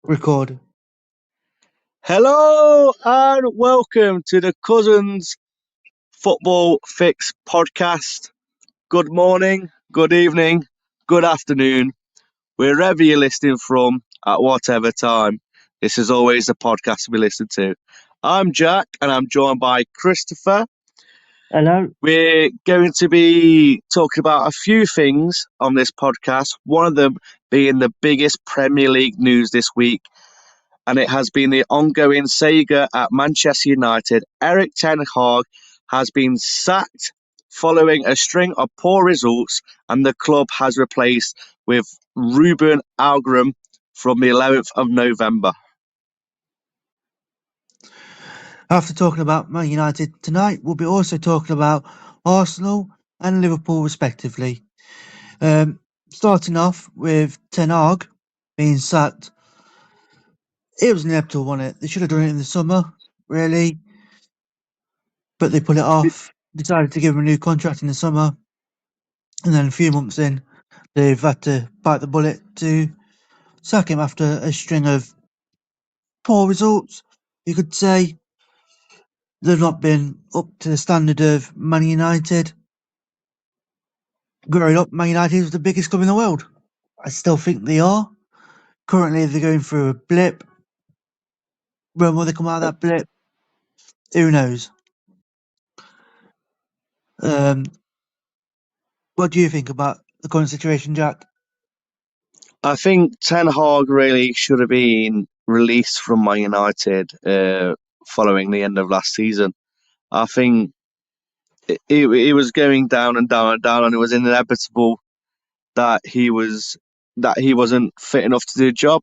Record. Hello and welcome to the Cousins Football Fix podcast. Good morning, good evening, good afternoon, wherever you're listening from at whatever time. This is always the podcast we listen to. I'm Jack and I'm joined by Christopher. Hello. We're going to be talking about a few things on this podcast, one of them being the biggest Premier League news this week, and it has been the ongoing saga at Manchester United. Erik ten Hag has been sacked following a string of poor results, and the club has replaced with Ruben Amorim from the 11th of November. After talking about Man United tonight, we'll be also talking about Arsenal and Liverpool respectively. Starting off with Ten Hag being sacked. It was inevitable, wasn't it? They should have done it in the summer, really. But they put it off, decided to give him a new contract in the summer. And then a few months in, they've had to bite the bullet to sack him after a string of poor results. You could say they've not been up to the standard of Man United. Growing up, Man United was the biggest club in the world. I still think they are. Currently, they're going through a blip. When will they come out of that blip? Who knows? Um, what do you think about the current situation, Jack? I think Ten Hag really should have been released from Man United following the end of last season. I think it was going down and down and down, and it was inevitable that he wasn't fit enough to do the job.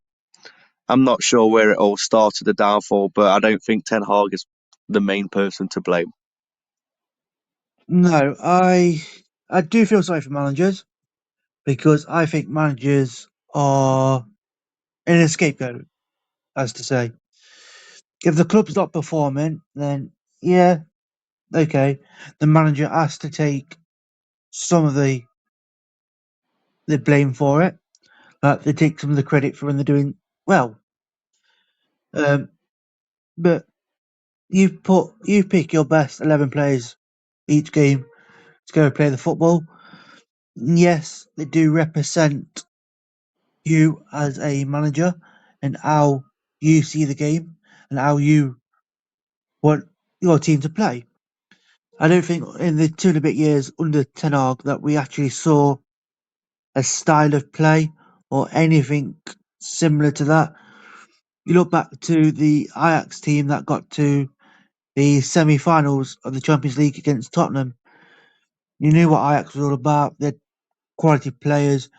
I'm not sure where it all started, the downfall, but I don't think Ten Hag is the main person to blame. No, I do feel sorry for managers because I think managers are an scapegoat, as to say. If the club's not performing, then yeah, okay, the manager has to take some of the blame for it. They take some of the credit for when they're doing well. Um, but you pick your best 11 players each game to go play the football. Yes, they do represent you as a manager and how you see the game and how you want your team to play. I don't think in the 2 and a bit years under Ten Hag that we actually saw a style of play or anything similar to that. You look back to the Ajax team that got to the semi-finals of the Champions League against Tottenham. You knew what Ajax was all about. They had quality players.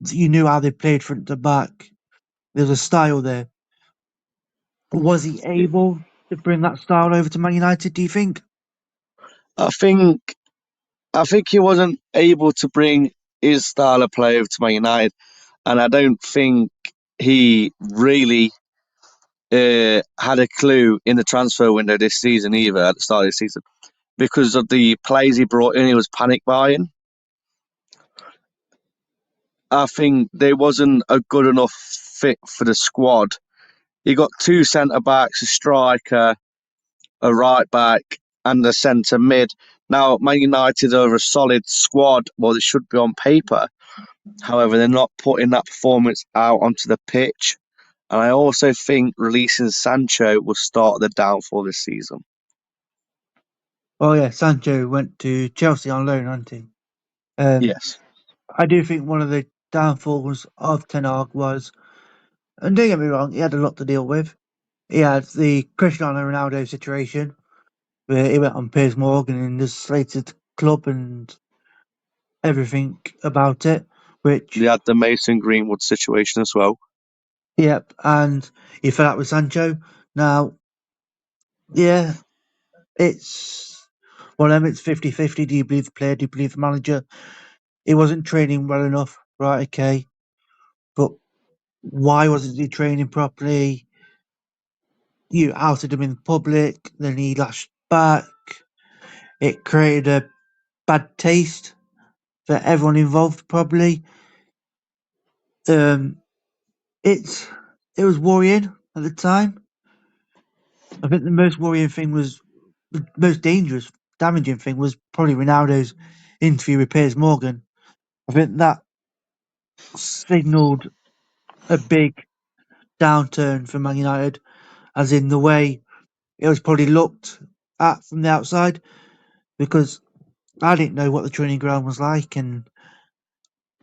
You knew how they played front to back. There's a style there. Was he able to bring that style over to Man United, do you think? I think I think he wasn't able to bring his style of play over to Man United, and I don't think he really had a clue in the transfer window this season either at the start of the season because of the players he brought in. He was panic buying. I think they wasn't a good enough fit for the squad. He got two centre backs, a striker, a right back, and a centre mid. Now, Man United are a solid squad. Well, they should be on paper. However, they're not putting that performance out onto the pitch. And I also think releasing Sancho will start the downfall this season. Oh yeah, Sancho went to Chelsea on loan, hadn't he? Um, Yes. I do think one of the downfalls of Ten Hag was, and don't get me wrong, he had a lot to deal with. He had the Cristiano Ronaldo situation where he went on Piers Morgan and just slated the club and everything about it, They which, had the Mason Greenwood situation as well. yep, and he fell out with Sancho. Now, yeah, it's one of them, it's 50-50. Do you believe the player? Do you believe the manager? He wasn't training well enough, right? Okay, but why wasn't he training properly? You outed him in public, then he lashed back. It created a bad taste for everyone involved, probably. Um, it's it was worrying at the time. I think the most worrying thing was the most dangerous, damaging thing was probably Ronaldo's interview with Piers Morgan. I think that signalled a big downturn for Man United, as in the way it was probably looked at from the outside, because I didn't know what the training ground was like, and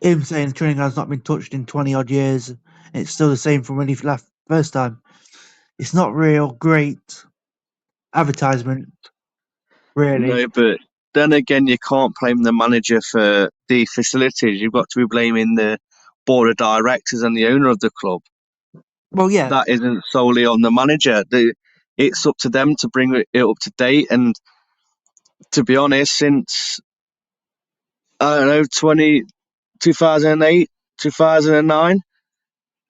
him saying the training ground's not been touched in 20 odd years, and it's still the same from when he left first time. It's not real great advertisement, really. No, but then again, you can't blame the manager for the facilities. You've got to be blaming the board of directors and the owner of the club. Well, yeah, That isn't solely on the manager. It's up to them to bring it up to date. And to be honest, since I don't know 2008, 2009,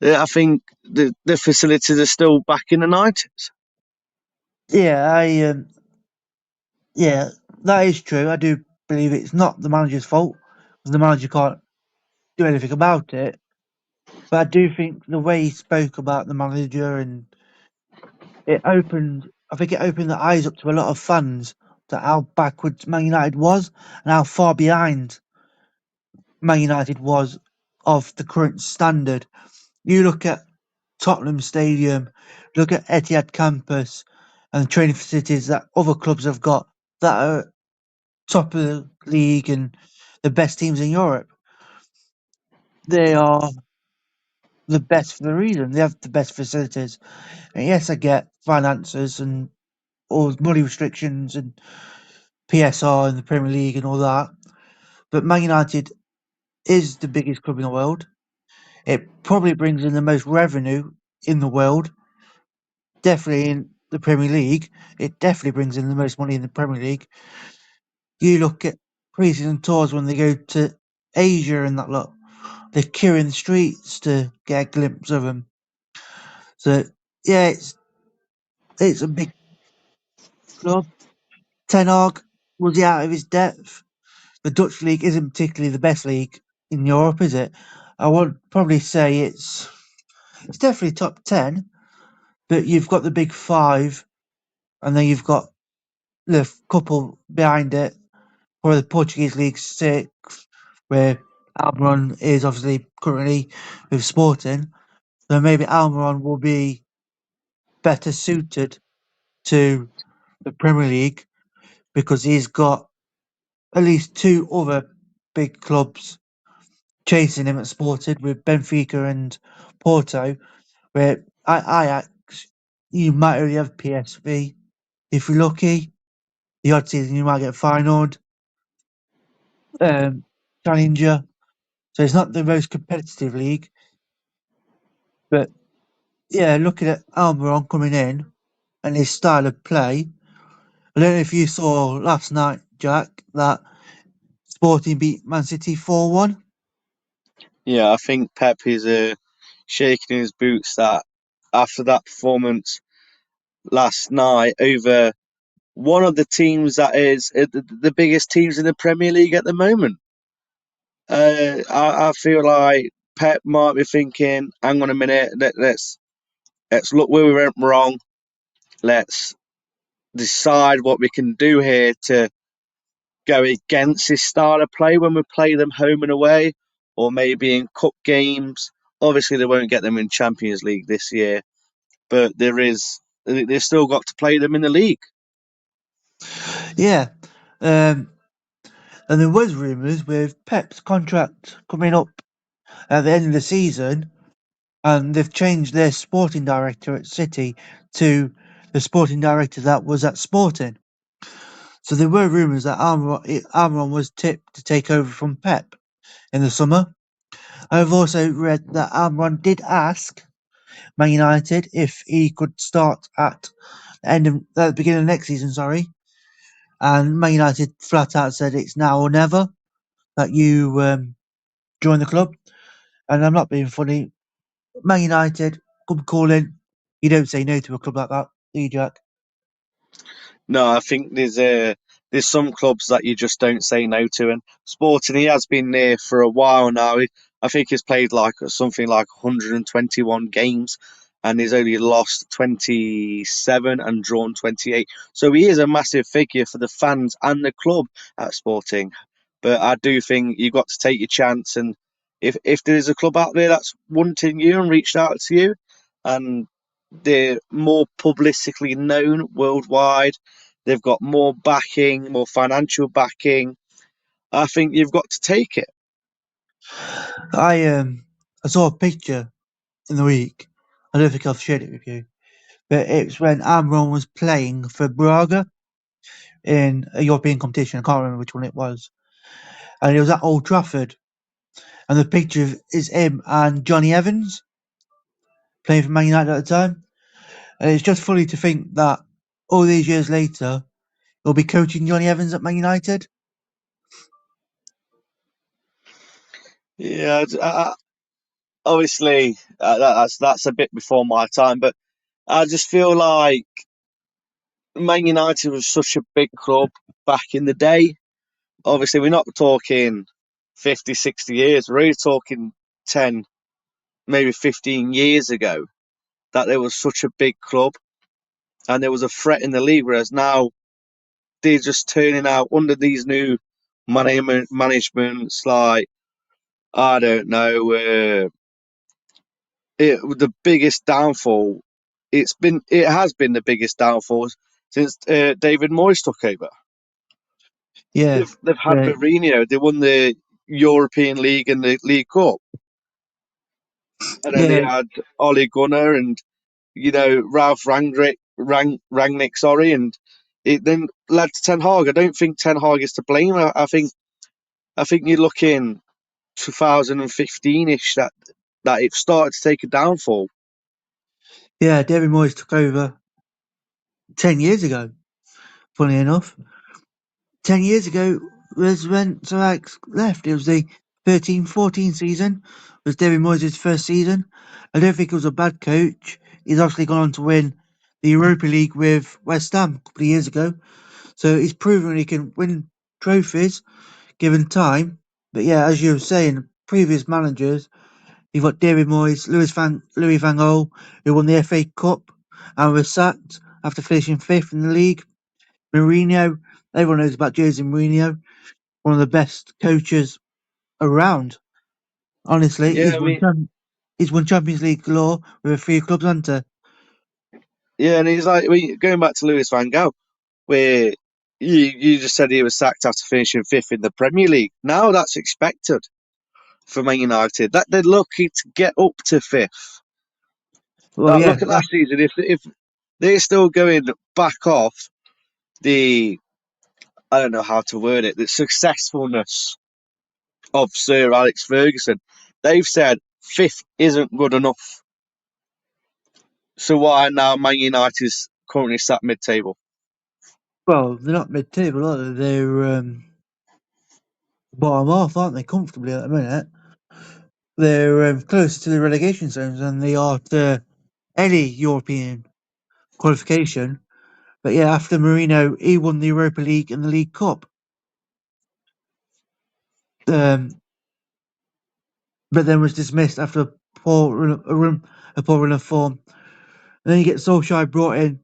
I think the facilities are still back in the 90s. yeah, yeah, that is true. I do believe it's not the manager's fault, because the manager can't do anything about it. But I do think the way he spoke about the manager, and I think it opened the eyes up to a lot of fans to how backwards Man United was and how far behind Man United was of the current standard. You look at Tottenham Stadium, look at Etihad Campus, and the training facilities that other clubs have got that are top of the league and the best teams in Europe. They are the best for the reason. They have the best facilities. And yes, I get finances and all money restrictions and PSR and the Premier League and all that. But Man United is the biggest club in the world. It probably brings in the most revenue in the world. Definitely in the Premier League. It definitely brings in the most money in the Premier League. You look at pre-season tours when they go to Asia and that lot. They're queuing the streets to get a glimpse of them. So yeah, it's a big club. Ten Hag, was he out of his depth? The Dutch league isn't particularly the best league in Europe, is it? I would probably say it's definitely top 10, but you've got the big five, and then you've got the couple behind it, where the Portuguese league sixth, where Almiron is obviously currently with Sporting. So maybe Almiron will be better suited to the Premier League because he's got at least two other big clubs chasing him at Sporting with Benfica and Porto, where Ajax, you might only have PSV. If you're lucky, the odd season you might get Feyenoord, Challenger. So it's not the most competitive league. But yeah, looking at Almiron coming in and his style of play, I don't know if you saw last night, Jack, that Sporting beat Man City 4-1. Yeah, I think Pep is shaking his boots that after that performance last night over one of the teams that is the biggest teams in the Premier League at the moment. I feel like Pep might be thinking, hang on a minute, let's look where we went wrong. Let's decide what we can do here to go against his style of play when we play them home and away, or maybe in cup games. Obviously, they won't get them in Champions League this year, but they've still got to play them in the league. Yeah. Um, and there was rumours with Pep's contract coming up at the end of the season, and they've changed their sporting director at City to the sporting director that was at Sporting. So there were rumours that Almiron was tipped to take over from Pep in the summer. I've also read that Almiron did ask Man United if he could start at the beginning of next season, sorry. And Man United flat out said it's now or never that you join the club. And I'm not being funny. Man United, come calling. You don't say no to a club like that, do you, Jack? No, I think there's some clubs that you just don't say no to, and Sporting he has been there for a while now. I think he's played like something like 121 games, and he's only lost 27 and drawn 28. So he is a massive figure for the fans and the club at Sporting. But I do think you've got to take your chance. And if there's a club out there that's wanting you and reached out to you, and they're more publicly known worldwide, they've got more backing, more financial backing, I think you've got to take it. I saw a picture in the week. I don't think I've shared it with you, but it was when Amron was playing for Braga in a European competition. I can't remember which one it was, and it was at Old Trafford. And the picture is him and Johnny Evans playing for Man United at the time. And it's just funny to think that all these years later, he'll be coaching Johnny Evans at Man United. Yeah, obviously that's a bit before my time, but I just feel like Man United was such a big club back in the day. Obviously, we're not talking 50, 60 years. We're really talking 10, maybe 15 years ago that there was such a big club and there was a threat in the league. Whereas now they're just turning out under these new managements like, I don't know, the biggest downfall. It has been the biggest downfall since David Moyes took over. Yeah, They've had yeah, Mourinho. They won the European League and the League Cup, and then they yeah, had Ole Gunnar and Ralph Rangnick, sorry, and it then led to Ten Hag. I don't think Ten Hag is to blame. I think you're looking 2015ish that it started to take a downfall. yeah. David Moyes took over 10 years ago. Funny enough, 10 years ago was when Sir Alex left. It was the 13-14 season. It was David Moyes' first season. I don't think he was a bad coach. He's obviously gone on to win the Europa League with West Ham a couple of years ago. So he's proven he can win trophies given time. But yeah, as you were saying, previous managers, you've got David Moyes, Louis Van Gaal, who won the FA Cup and was sacked after finishing fifth in the league. Mourinho, everyone knows about Jose Mourinho, one of the best coaches around. Honestly, Yeah, I mean, he's won Champions League galore with a few clubs, hasn't he? yeah, and he's like, going back to Louis Van Gaal, where you just said he was sacked after finishing fifth in the Premier League. Now that's expected for Man United. That they're lucky to get up to fifth. Well, yeah, Look at last season. If they're still going back off the, I don't know how to word it, the successfulness of Sir Alex Ferguson, they've said fifth isn't good enough. So why now Man United is currently sat mid-table? well, they're not mid-table, are they? They're bottom half, aren't they? Comfortably at the minute. They're closer to the relegation zones than they are to any European qualification. But yeah, after Marino, he won the Europa League and the League Cup. Um, but then was dismissed after a poor run of form. And then you get Solskjaer brought in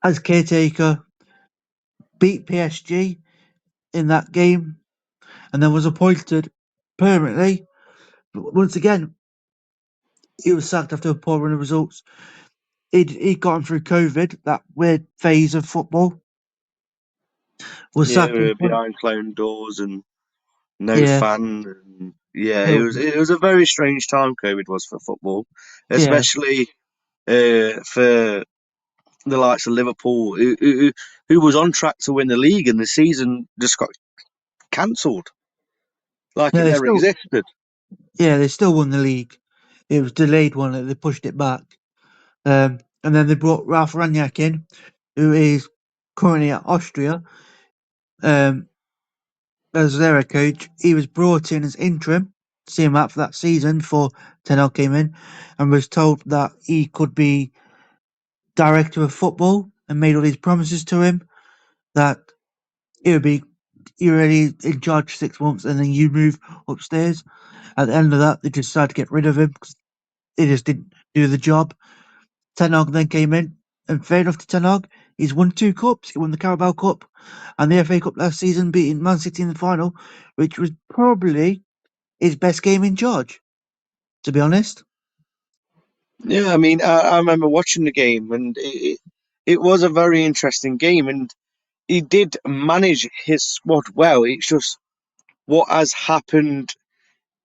as caretaker, beat PSG in that game, and then was appointed permanently. But once again, he was sacked after a poor run of results. He'd gone through COVID, that weird phase of football. Was sacked. Yeah, behind closed doors and no Yeah, fan. And yeah, it no, was it was a very strange time. COVID was for football, yeah, especially for the likes of Liverpool, who was on track to win the league, and the season just got cancelled like yeah. it never existed. They still won the league. It was delayed one. They pushed it back. And then they brought Ralph Rangnick in, who is currently at Austria, um, as their head coach. He was brought in as interim to see him out for that season before Ten Hag came in, and was told that he could be director of football, and made all these promises to him that it would be you're already in charge for 6 months, and then you move upstairs. At the end of that, they just decided to get rid of him because they just didn't do the job. Ten Hag then came in, and fair enough to Ten Hag, he's won 2 cups. He won the Carabao Cup and the FA Cup last season, beating Man City in the final, which was probably his best game in charge, to be honest. Yeah, I mean, I remember watching the game, and it was a very interesting game, and he did manage his squad well. It's just what has happened.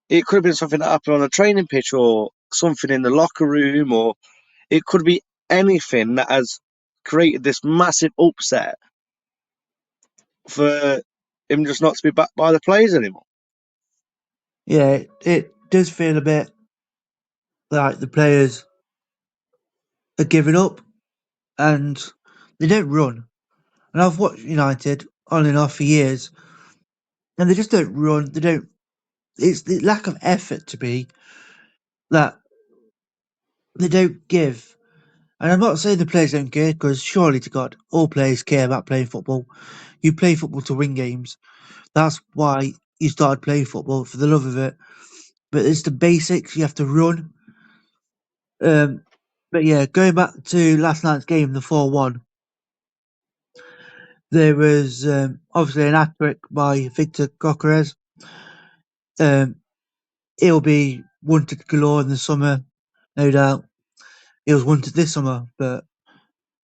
It could have been something that happened on a training pitch, or something in the locker room, or it could be anything that has created this massive upset for him just not to be backed by the players anymore. Yeah, it does feel a bit like the players are giving up and they don't run. And I've watched United on and off for years, and they just don't run. They don't. It's the lack of effort to be that they don't give. And I'm not saying the players don't care, because surely to God, all players care about playing football. You play football to win games. That's why you started playing football, for the love of it. But it's the basics. You have to run. Um, but yeah, going back to last night's game, the 4-1, there was obviously an hat trick by Victor Gyokeres. Um, he'll be wanted galore in the summer, no doubt. He was wanted this summer, but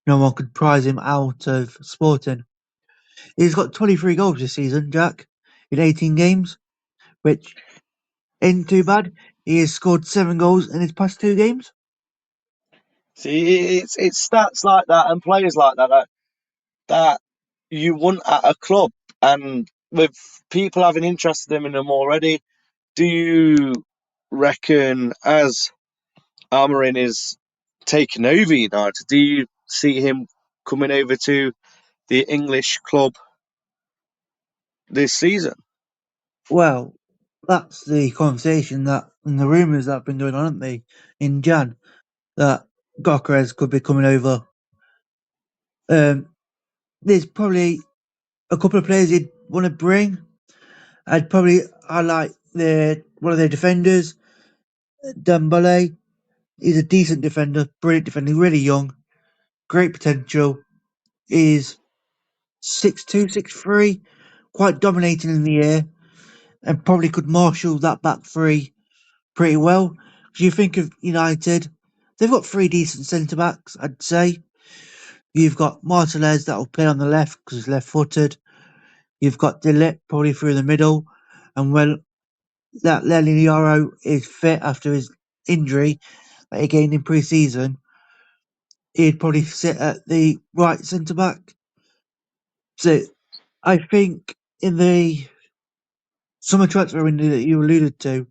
no one could prize him out of Sporting. He's got 23 goals this season, Jack, in 18 games, which ain't too bad. He has scored 7 goals in his past 2 games. See, it's stats like that and players like that you want at a club, and with people having interest in them already. Do you reckon, as Amorim is taking over United, do you see him coming over to the English club this season? Well, that's the conversation that and the rumours that have been going on, haven't they, in Jan, that Gokres could be coming over. Um, there's probably a couple of players he'd want to bring. I like their one of their defenders, Dembele. He's a decent defender, brilliant defender, really young, great potential. Is 6'2", 6'3", quite dominating in the air, and probably could marshal that back three pretty well. If you think of United, they've got 3 decent centre backs, I'd say. You've got Martinez that'll play on the left because he's left footed. You've got De Ligt probably through the middle, and when that Leniaro is fit after his injury that he gained in pre-season, he'd probably sit at the right centre back. So I think in the summer transfer window that you alluded to,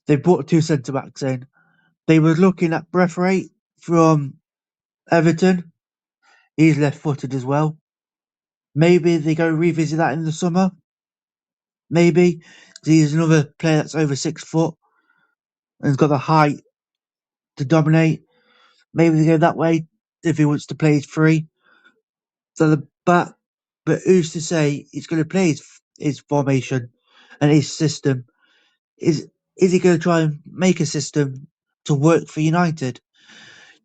they brought 2 centre backs in. They were looking at Braithwaite from Everton. He's left footed as well. Maybe they go revisit that in the summer. Maybe 'cause he's another player that's over 6 foot and has got the height to dominate. Maybe they go that way if he wants to play his free. So the but who's to say he's going to play his formation and his system? Is he going to try and make a system to work for United?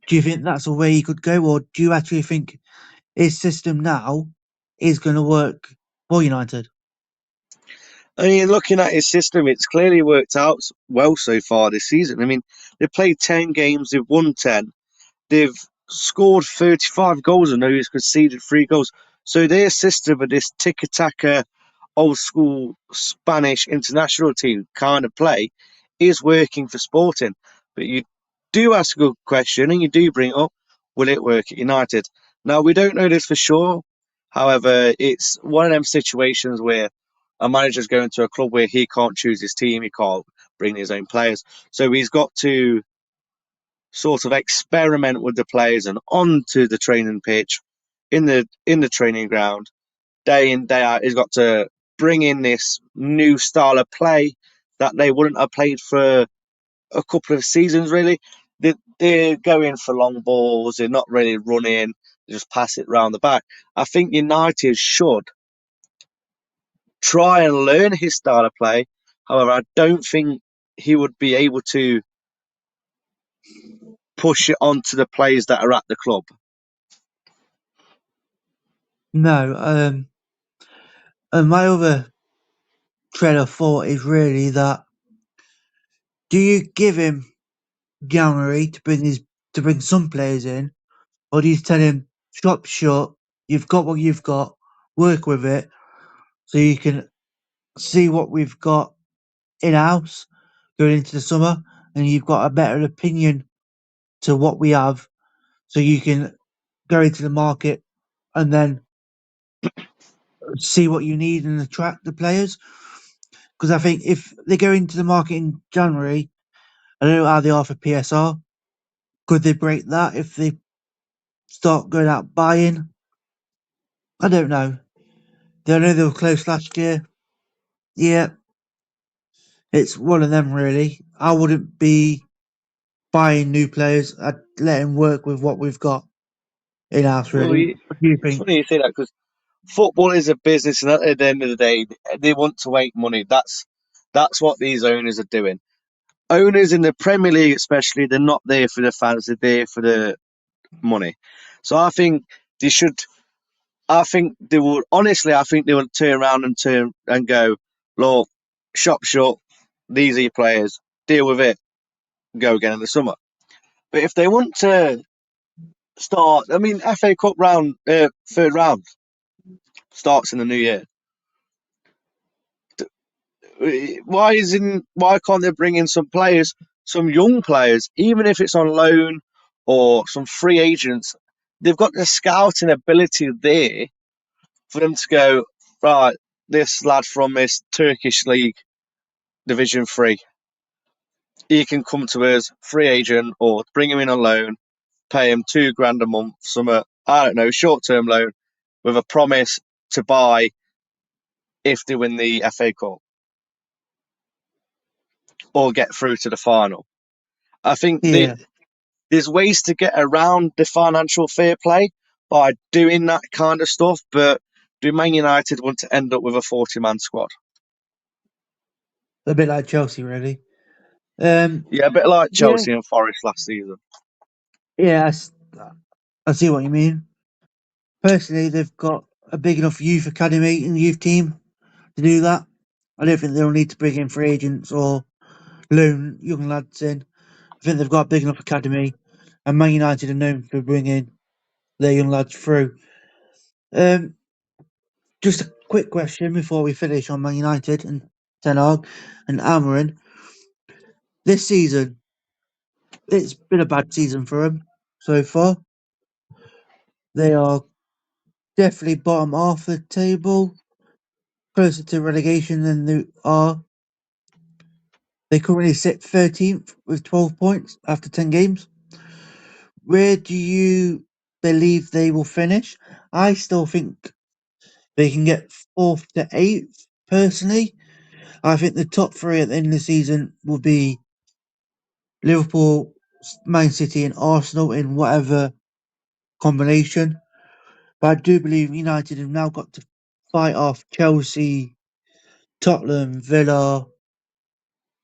Do you think that's a way he could go, or do you actually think his system now is going to work for United? I mean, looking at his system, it's clearly worked out well so far this season. I mean, they've played 10 games, they've won 10. They've scored 35 goals and they've conceded 3 goals. So their system of this tiki-taka, old school Spanish international team kind of play is working for Sporting. But you do ask a good question and you do bring it up, will it work at United? Now, we don't know this for sure. However, it's one of them situations where a manager's going to a club where he can't choose his team, he can't bring his own players. So he's got to sort of experiment with the players and onto the training pitch, in the training ground, day in day out. He's got to bring in this new style of play that they wouldn't have played for a couple of seasons. Really, they're going for long balls. They're not really running. They just pass it round the back. I think United should try and learn his style of play. However, I don't think he would be able to push it onto the players that are at the club. No, and my other train of thought is really that do you give him January to bring some players in, or do you tell him shop shut, you've got what you've got, work with it, so you can see what we've got in house going into the summer, and you've got a better opinion to what we have, so you can go into the market and then see what you need and attract the players. Because I think if they go into the market in January, I don't know how they are for PSR. Could they break that if they start going out buying? I don't know. I know they were close last year. Yeah, it's one of them really. I wouldn't be buying new players. I'd let them work with what we've got in house. Well, Really, what do you it's think? funny you say that because football is a business, and at the end of the day, they want to make money. That's what these owners are doing. Owners in the Premier League, especially, they're not there for the fans; they're there for the money. So I think they should. I think they would honestly. I think they would turn around and go, look, shop shut. These are your players. Deal with it. Go again in the summer. But if they want to start, I mean, FA Cup round, third round starts in the new year. Why can't they bring in some players, some young players, even if it's on loan or some free agents? They've got the scouting ability there for them to go, right, this lad from this Turkish league, Division 3, he can come to us, free agent, or bring him in on loan, pay him £2,000 a month, some, I don't know, short term loan with a promise to buy if they win the FA Cup or get through to the final. I think Yeah, there's ways to get around the financial fair play by doing that kind of stuff, but do Man United want to end up with a 40-man squad? a bit like Chelsea, really. Yeah, a bit like Yeah, Chelsea and Forest last season. yeah, I see what you mean. Personally, they've got a big enough youth academy and youth team to do that. I don't think they'll need to bring in free agents or loan young lads in. I think they've got a big enough academy, and Man United are known for bringing their young lads through. Um, just a quick question before we finish on Man United and Ten Hag and Amarin. This season, it's been a bad season for them so far. They are definitely bottom half of the table, closer to relegation than they are. They currently sit 13th with 12 points after 10 games. Where do you believe they will finish? I still think they can get 4th to 8th, personally. I think the top three at the end of the season will be Liverpool, Man City, and Arsenal in whatever combination. But I do believe United have now got to fight off Chelsea, Tottenham, Villa,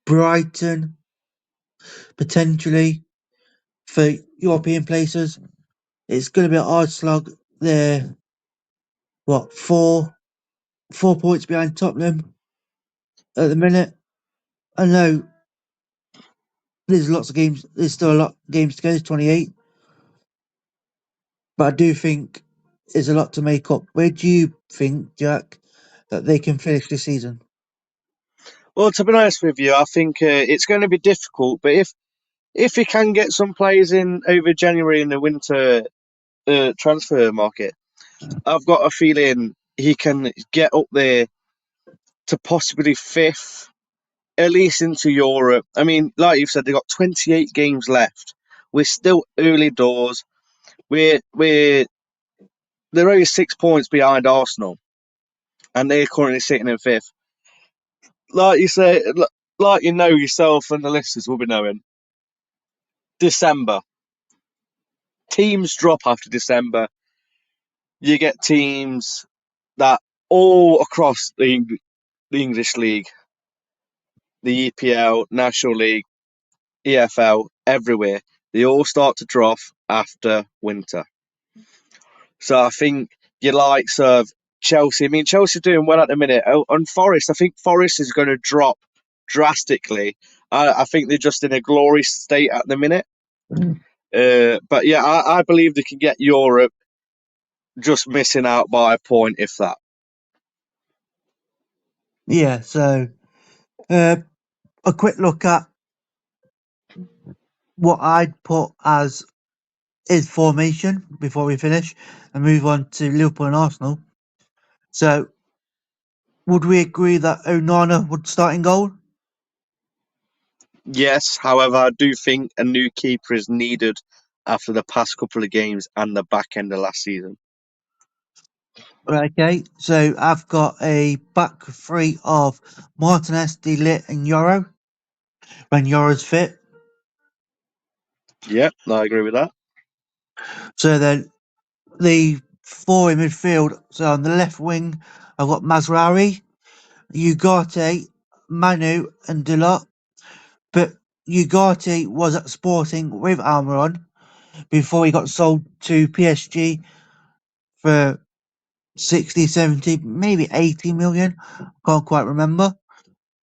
Brighton, potentially for European places. It's going to be a hard slug. They're what 4 points behind Tottenham at the minute. I know there's lots of games. There's still a lot of games to go. There's 28, but I do think there's a lot to make up. Where do you think, Jack, that they can finish this season? Well, to be honest with you, I think it's going to be difficult. But if he can get some players in over January in the winter transfer market, I've got a feeling he can get up there to possibly fifth, at least into Europe. I mean, like you've said, they've got 28 games left. We're still early doors. We're they're only 6 points behind Arsenal, and they're currently sitting in fifth. Like you say, like you know yourself and the listeners will be knowing. December teams drop after December. You get teams that all across the English League, the EPL, National League, EFL, everywhere. They all start to drop after winter. So I think your likes of Chelsea. I mean, Chelsea are doing well at the minute. Oh, and Forest, I think Forest is going to drop drastically. I think they're just in a glory state at the minute. But yeah, I believe they can get Europe, just missing out by a point, if that. Yeah, so a quick look at what I'd put as his formation before we finish and move on to Liverpool and Arsenal. So, would we agree that Onana would start in goal? Yes, however, I do think a new keeper is needed after the past couple of games and the back end of last season. Okay, so I've got a back three of Martinez, De Ligt, and Yoro when Yoro's fit. Yeah, I agree with that. So then the four in midfield. So on the left wing, I've got Mazraoui, Ugarte, Manu, and Delot. But Ugarte was at Sporting with Almiron before he got sold to PSG for 60, 70, maybe 80 million. Can't quite remember.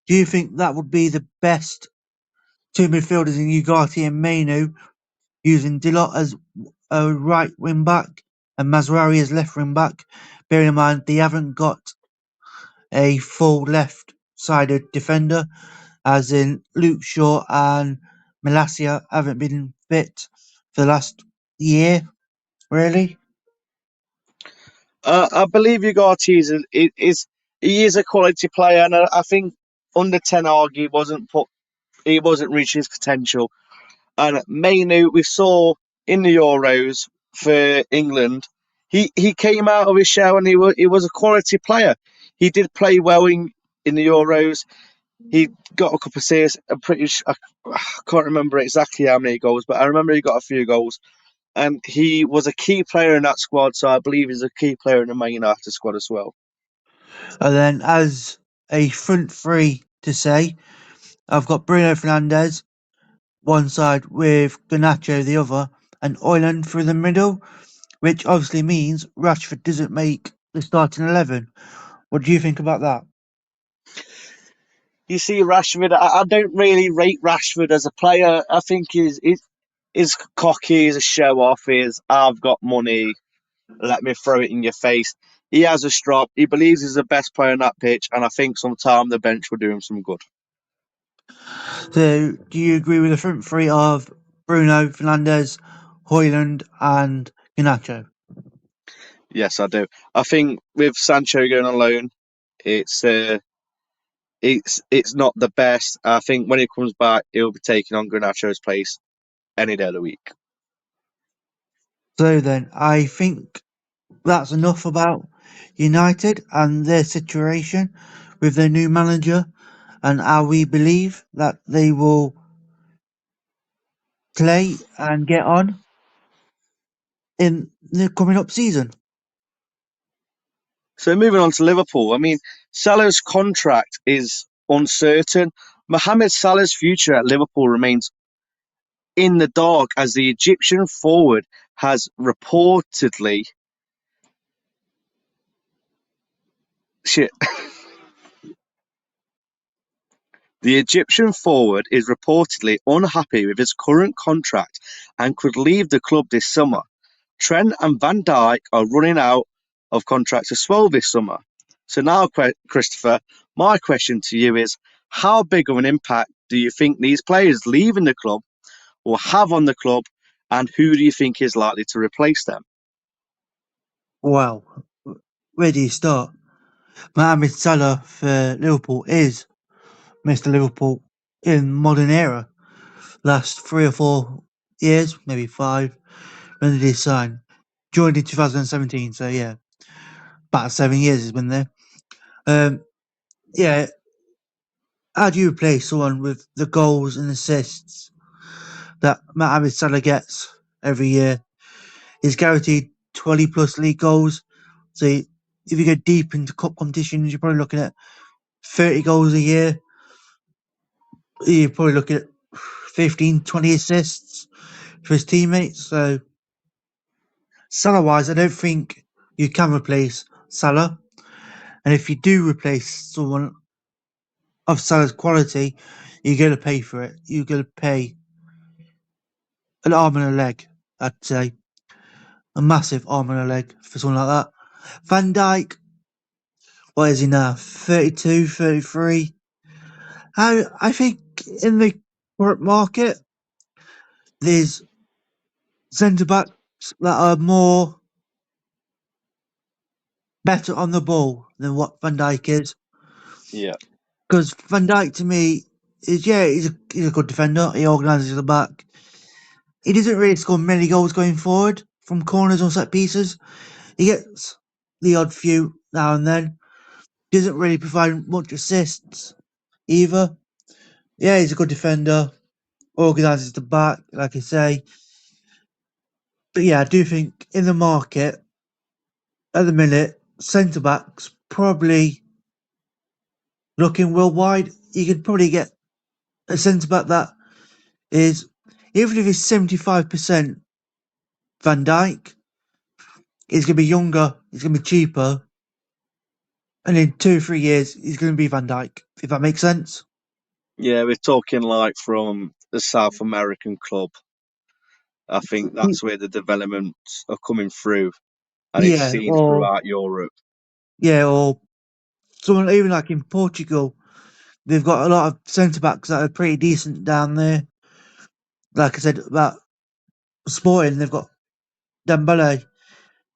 Do you think that would be the best two midfielders in Ugarte and Manu, using Dilot as a right wing back and Mazraoui as left wing back? Bearing in mind they haven't got a full left sided defender, as in Luke Shaw and Malacia haven't been fit for the last year, really. I believe Ugarte he is a quality player, and I think under Ten Hag he wasn't reaching his potential. And Mainu, we saw in the Euros for England, he came out of his shell and he was a quality player. He did play well in the Euros. He got a couple of saves. I can't remember exactly how many goals, but I remember he got a few goals. And he was a key player in that squad, so I believe he's a key player in the Man United squad as well. And then, as a front three to say, I've got Bruno Fernandes one side with Garnacho the other, and Oyland through the middle, which obviously means Rashford doesn't make the starting 11. What do you think about that? You see, Rashford, I don't really rate Rashford as a player. I think he's cocky, he's a show off, is I've got money, let me throw it in your face. He has a strop. He believes he's the best player on that pitch, and I think sometime the bench will do him some good. So, do you agree with the front three of Bruno Fernandes, Hoyland, and Garnacho? Yes, I do. I think with Sancho going on loan, it's uh, it's not the best. I think when he comes back, he'll be taking on Garnacho's place any day of the week. So then, I think that's enough about United and their situation with their new manager and how we believe that they will play and get on in the coming up season. So moving on to Liverpool, I mean, Salah's contract is uncertain. Mohamed Salah's future at Liverpool remains in the dark as the Egyptian forward has reportedly shit. The Egyptian forward is reportedly unhappy with his current contract and could leave the club this summer. Trent and Van Dijk are running out of contracts as well this summer. So now, Christopher, my question to you is, how big of an impact do you think these players leaving the club will have on the club, and who do you think is likely to replace them? Well, where do you start? Mohamed Salah for Liverpool is Mr. Liverpool in modern era. Last 3 or 4 years, maybe 5, when did he sign? Joined in 2017, so yeah, about 7 years he's been there. Um, yeah, how do you replace someone with the goals and assists that Mohamed Salah gets every year? He's guaranteed 20 plus league goals. So if you go deep into cup competitions, you're probably looking at 30 goals a year. You're probably looking at 15, 20 assists. for his teammates. So Salah wise, I don't think you can replace Salah. And if you do replace someone of Salah's quality, you're going to pay for it. You're going to pay an arm and a leg, I'd say. A massive arm and a leg for someone like that. Van Dijk, what is he now? 32, 33. I think in the current market, there's centre backs that are more better on the ball than what Van Dijk is. Yeah. Because Van Dijk to me is he's a good defender. He organises the back. He doesn't really score many goals going forward from corners or set pieces. He gets the odd few now and then. Doesn't really provide much assists either. Yeah, he's a good defender. Organises the back, like I say. But yeah, I do think in the market at the minute, centre backs probably looking worldwide. You could probably get a centre back that is, even if he's 75% Van Dijk, he's going to be younger, he's going to be cheaper, and in 2 or 3 years, he's going to be Van Dijk, if that makes sense. Yeah, we're talking like from the South American club. I think that's where the developments are coming through, and it's Yeah, seen throughout Europe. or someone even like in Portugal, they've got a lot of centre backs that are pretty decent down there. Like I said about Sporting, they've got Dembele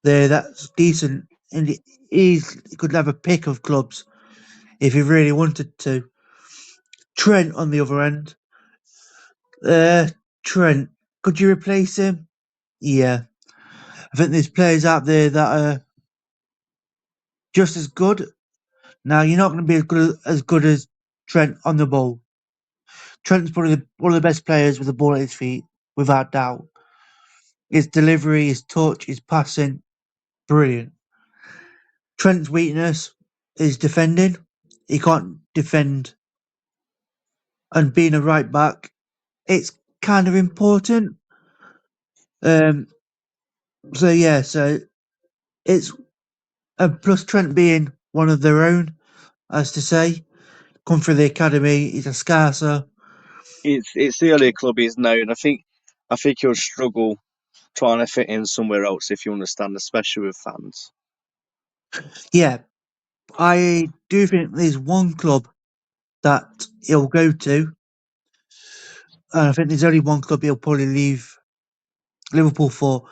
there that's decent, and he could have a pick of clubs if he really wanted to. Trent on the other end, uh, Trent, could you replace him? Yeah, I think there's players out there that are just as good. Now you're not going to be as good as Trent on the ball. Trent's probably one of the best players with the ball at his feet, without doubt. His delivery, his touch, his passing, brilliant. Trent's weakness is defending. He can't defend, and being a right back, it's kind of important. Um, so yeah, so it's plus Trent being one of their own, as to say, come through the academy. He's a Scarcer. It's the only club he's known. I think he'll struggle trying to fit in somewhere else, if you understand, especially with fans. Yeah, I do think there's one club that he'll go to, and I think there's only one club he'll probably leave Liverpool for,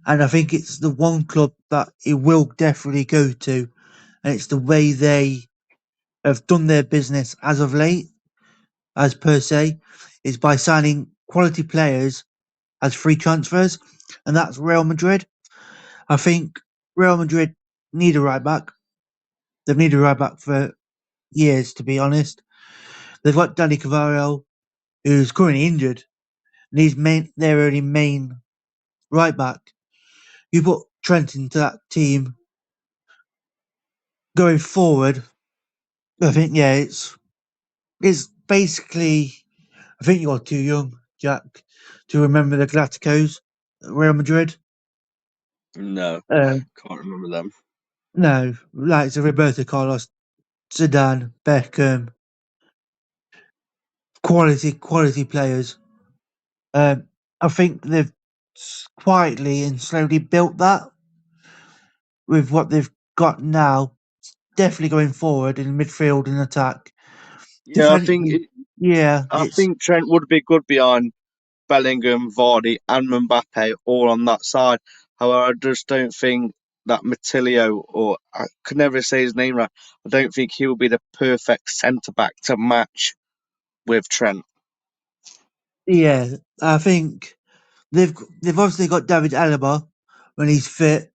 and I think it's the one club that he will definitely go to, and it's the way they have done their business as of late, as per se, is by signing quality players as free transfers, and that's Real Madrid. I think Real Madrid need a right back. They've needed a right back for years, to be honest. They've got Danny Carvalho, who's currently injured, and he's their only main right back. You put Trent into that team going forward. I think it's basically. I think you're too young, Jack, to remember the Galacticos, Real Madrid. No, Uh, can't remember them. no, like it's Roberto Carlos, Zidane, Beckham, quality players. I think they've quietly and slowly built that with what they've got now. Definitely going forward in midfield and attack. Yeah, Defensively, yeah, I think Trent would be good behind Bellingham, Vardy, and Mbappe all on that side. However, I just don't think that Matilio, or I could never say his name right, I don't think he will be the perfect centre back to match with Trent. yeah. I think they've obviously got David Alaba when he's fit.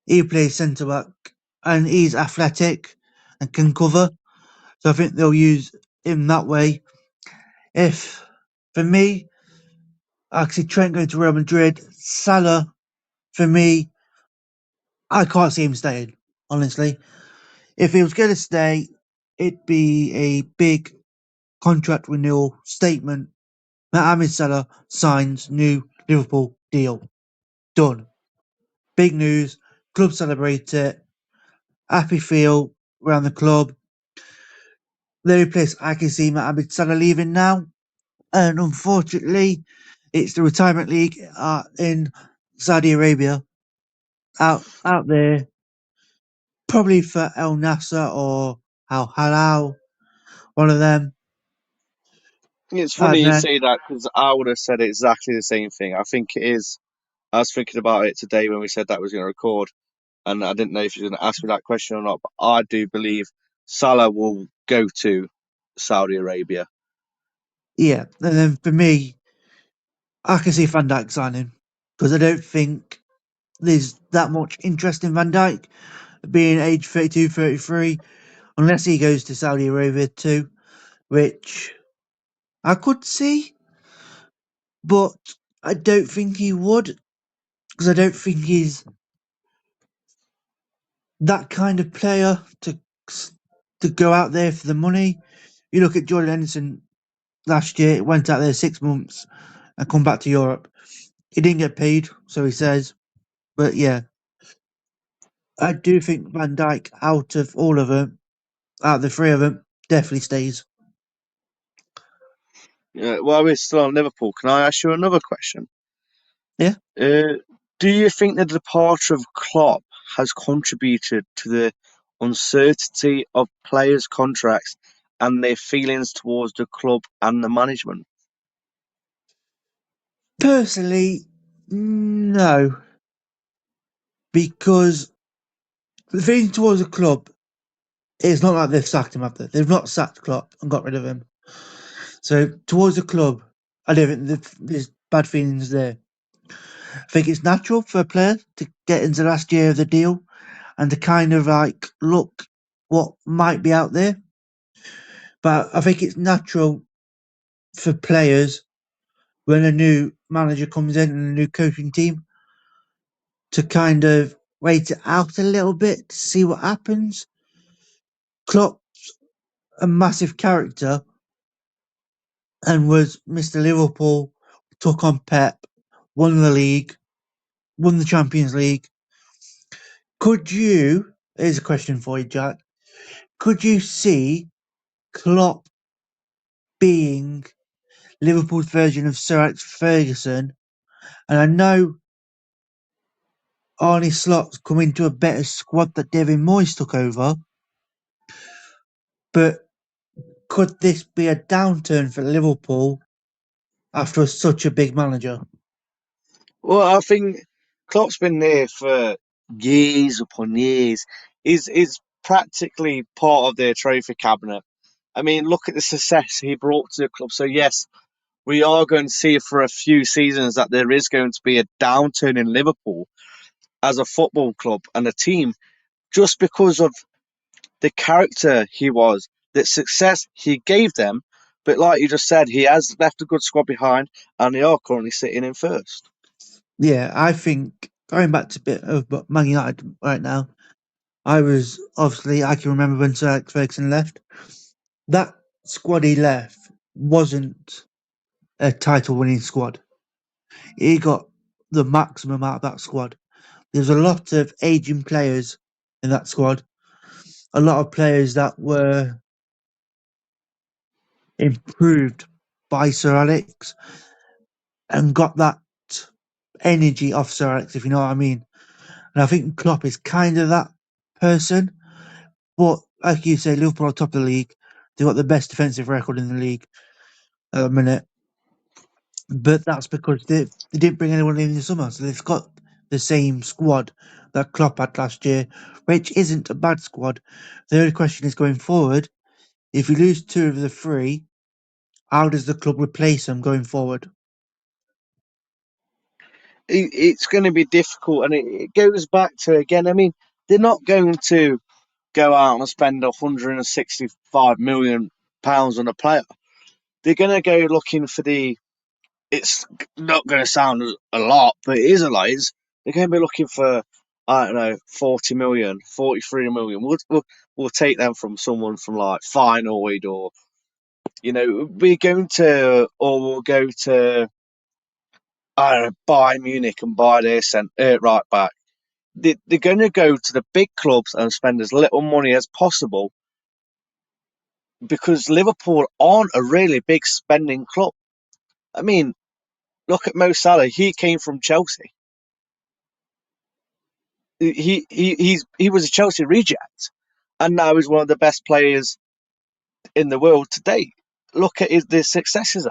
He plays centre back and he's athletic and can cover. So I think they'll use him that way. If for me, I see Trent going to Real Madrid. Salah, for me, I can't see him staying. Honestly, if he was going to stay, it'd be a big contract renewal statement Mohamed Salah signs new Liverpool deal. Done. Big news. Club celebrate it. Happy feel around the club. The only place I can see Mohamed Salah leaving now, and unfortunately, it's the retirement league in Saudi Arabia. Out there, probably for El Nasser or Al Halal, one of them. It's And funny you then, say that because I would have said exactly the same thing. I think it is. I was thinking about it today when we said that we was going to record, and I didn't know if you were going to ask me that question or not. But I do believe Salah will go to Saudi Arabia. yeah, and then for me, I can see Van Dijk signing because I don't think there's that much interest in Van Dijk being age 32, 33, unless he goes to Saudi Arabia too, which I could see, but I don't think he would because I don't think he's that kind of player to go out there for the money. You look at Jordan Henderson last year, went out there 6 months and come back to Europe. He didn't get paid, so he says. But yeah, I do think Van Dijk, out of all of them, out of the three of them, definitely stays. While we're still on Liverpool, can I ask you another question? Yeah, Uh, do you think the departure of Klopp has contributed to the uncertainty of players' contracts and their feelings towards the club and the management? personally, no, because the thing towards the club, it's not like they've sacked him, have they? They've not sacked Klopp and got rid of him. So towards the club, I don't think there's bad feelings there. I think it's natural for a player to get into the last year of the deal and to kind of like look what might be out there. But I think it's natural for players when a new manager comes in and a new coaching team to kind of wait it out a little bit to see what happens. Klopp's a massive character and was Mr. Liverpool, took on Pep, won the league, won the Champions League. Could you, here's a question for you, Jack, could you see Klopp being Liverpool's version of Sir Alex Ferguson? And I know Arnie Slot's come into a better squad that David Moyes took over, but could this be a downturn for Liverpool after such a big manager? Well, I think Klopp's been there for years upon years. He's practically part of their trophy cabinet. I mean, look at the success he brought to the club. So yes, we are going to see for a few seasons that there is going to be a downturn in Liverpool as a football club and a team just because of the character he was, the success he gave them. But like you just said, he has left a good squad behind, and they are currently sitting in first. Yeah, I think going back to a bit of Man United right now, I can remember when Sir Alex Ferguson left. That squad he left wasn't a title winning squad. He got the maximum out of that squad. There's a lot of aging players in that squad, a lot of players that were improved by Sir Alex and got that energy off Sir Alex, if you know what I mean. And I think Klopp is kind of that person. But like you say, Liverpool are top of the league. They've got the best defensive record in the league at the minute. But that's because they didn't bring anyone in the summer. So they've got the same squad that Klopp had last year, which isn't a bad squad. The only question is going forward, if you lose two of the three, how does the club replace them going forward? It's going to be difficult, and it goes back to again. I mean, they're not going to go out and spend 165 million pounds on a player. They're going to go looking for the. It's not going to sound a lot, but it is a lot. They're going to be looking for, I don't know, 40 million, 43 million. We'll take them from someone from like Feyenoord or we're going to, or we'll go to, I don't know, Bayern Munich and buy their right back. They're going to go to the big clubs and spend as little money as possible because Liverpool aren't a really big spending club. I mean, look at Mo Salah. He came from Chelsea. He was a Chelsea reject, and now he's one of the best players in the world today. Look at the successes,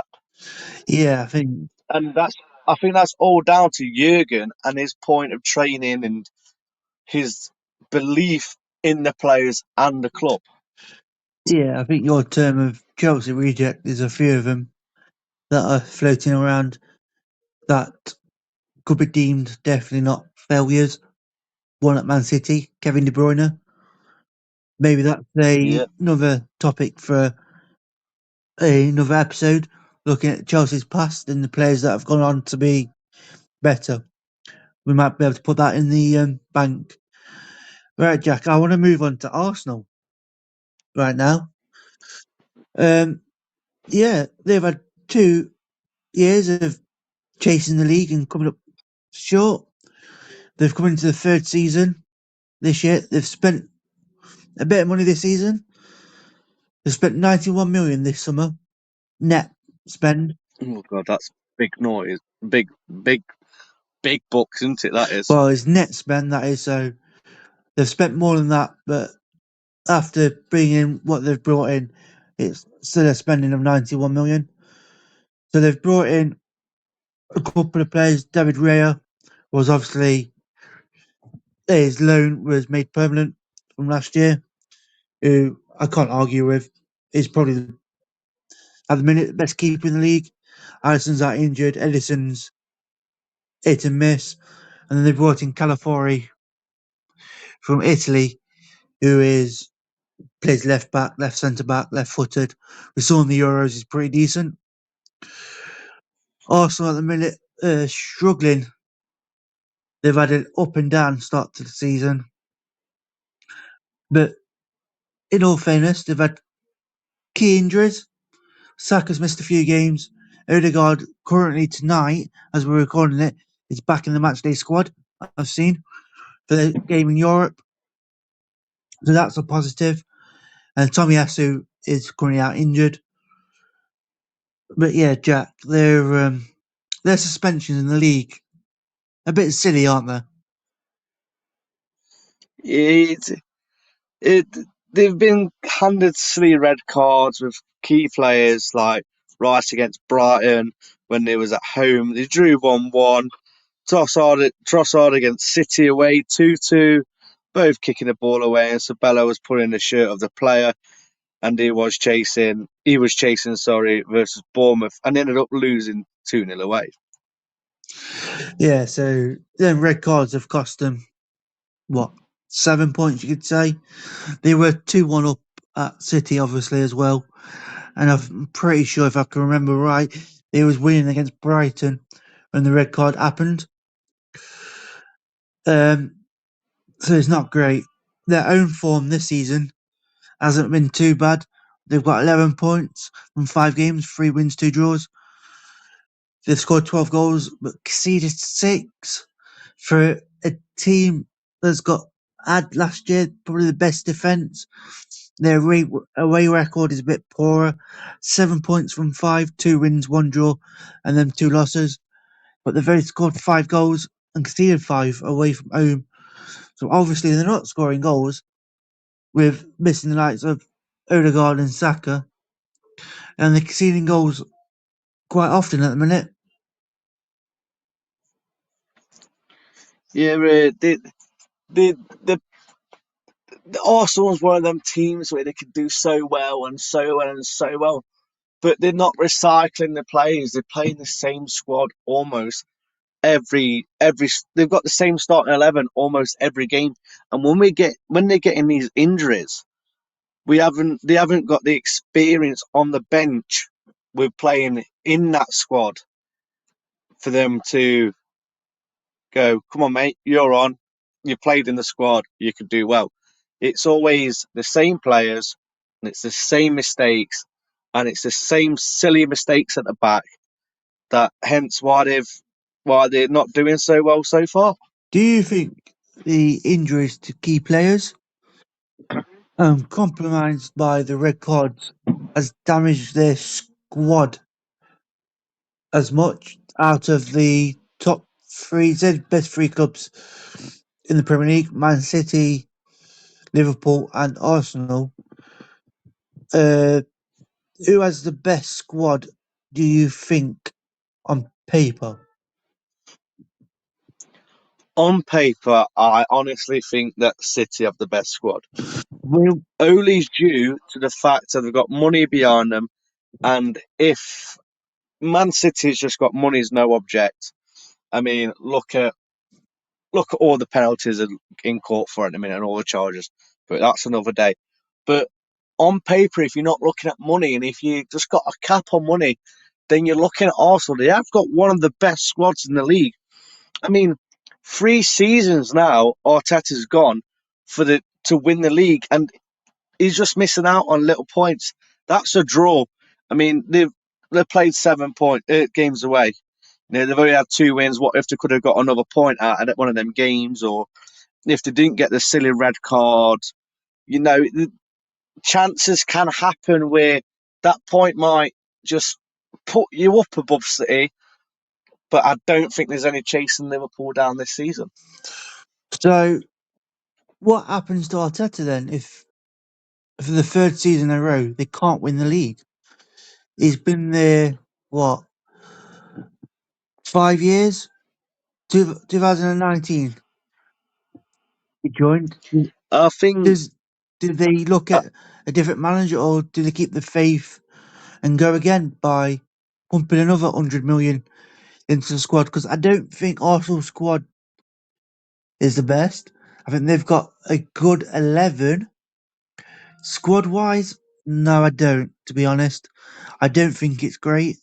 Yeah, I think and I think that's all down to Jurgen and his point of training and his belief in the players and the club. yeah, I think your term of Chelsea reject, there's a few of them that are floating around that could be deemed definitely not failures. One at Man City, Kevin De Bruyne. Maybe that's Yeah, another topic for another episode, looking at Chelsea's past and the players that have gone on to be better. We might be able to put that in the bank. Right, Jack, I want to move on to Arsenal right now. Um, yeah, they've had 2 years of chasing the league and coming up short. They've come into the third season this year. They've spent a bit of money this season. They've spent 91 million this summer net spend. oh god, that's big noise, big bucks, isn't it? That is. Well, it's net spend that is. So they've spent more than that, but after bringing in what they've brought in, it's still a spending of 91 million. So they've brought in a couple of players. David Raya was obviously his loan was made permanent from last year, who I can't argue with. Is probably at the minute the best keeper in the league. Alisson's out injured. Edison's hit and miss. And then they brought in Calafori from Italy, who is plays left back, left centre back, left footed. We saw in the Euros he's pretty decent. Arsenal at the minute struggling. They've had an up and down start to the season, but in all fairness, they've had key injuries. Saka's missed a few games. Odegaard currently tonight, as we're recording it, is back in the matchday squad. I've seen for the game in Europe, so that's a positive. And Tomiyasu is currently out injured. But yeah, Jack, their suspensions in the league a bit silly, aren't they? It, it, they've been handed silly red cards with key players like Rice against Brighton when they was at home. They drew 1-1. Trossard against City away 2-2, both kicking the ball away, and Sabella was pulling the shirt of the player, and he was chasing, sorry, versus Bournemouth, and ended up losing 2-0 away. Yeah, so then red cards have cost them what 7 points, you could say. They were 2-1 up at City, obviously as well, and I'm pretty sure if I can remember right, they was winning against Brighton when the red card happened. So it's not great. Their own form this season hasn't been too bad. They've got 11 points from 5 games, 3 wins, 2 draws. They've scored 12 goals, but conceded 6 for a team that's had last year probably the best defence. Their away record is a bit poorer. 7 points from 5, 2 wins, 1 draw, and then 2 losses. But they've only scored 5 goals and conceded 5 away from home. So obviously they're not scoring goals with missing the likes of Odegaard and Saka, and they're conceding goals quite often at the minute. Yeah, the Arsenal's one of them teams where they can do so well and so well and so well, but they're not recycling the players. They're playing the same squad almost every. They've got the same starting 11 almost every game, and when they're getting these injuries, they haven't got the experience on the bench with playing in that squad for them to go, come on, mate, you're on. You played in the squad. You could do well. It's always the same players and it's the same mistakes. and it's the same silly mistakes at the back that hence why they're not doing so well so far. Do you think the injuries to key players, compromised by the red cards, has damaged their squad as much out of the top three, said best three clubs in the Premier League, Man City, Liverpool, and Arsenal? Uh, who has the best squad? Do you think on paper? On paper, I honestly think that City have the best squad. Will Only due to the fact that they've got money behind them, and if Man City's just got money's no object. I mean, look at all the penalties in court for it at the minute and all the charges, but that's another day. But on paper, if you're not looking at money and if you just got a cap on money, then you're looking at Arsenal. They have got one of the best squads in the league. I mean, 3 seasons now, Arteta's gone for the to win the league, and he's just missing out on little points. That's a draw. I mean, they've played 7 games away. They've only had 2 wins. What if they could have got another point out at one of them games, or if they didn't get the silly red card? The chances can happen where that point might just put you up above City. But I don't think there's any chasing Liverpool down this season. so what happens to Arteta then if for the third season in a row they can't win the league? He's been there what 5 years? 2019 he joined. I think Does do they look uh, at a different manager or do they keep the faith and go again by pumping another 100 million into the squad? Because I don't think Arsenal's squad is the best. I think they've got a good 11 squad wise. No, I don't. To be honest, I don't think it's great.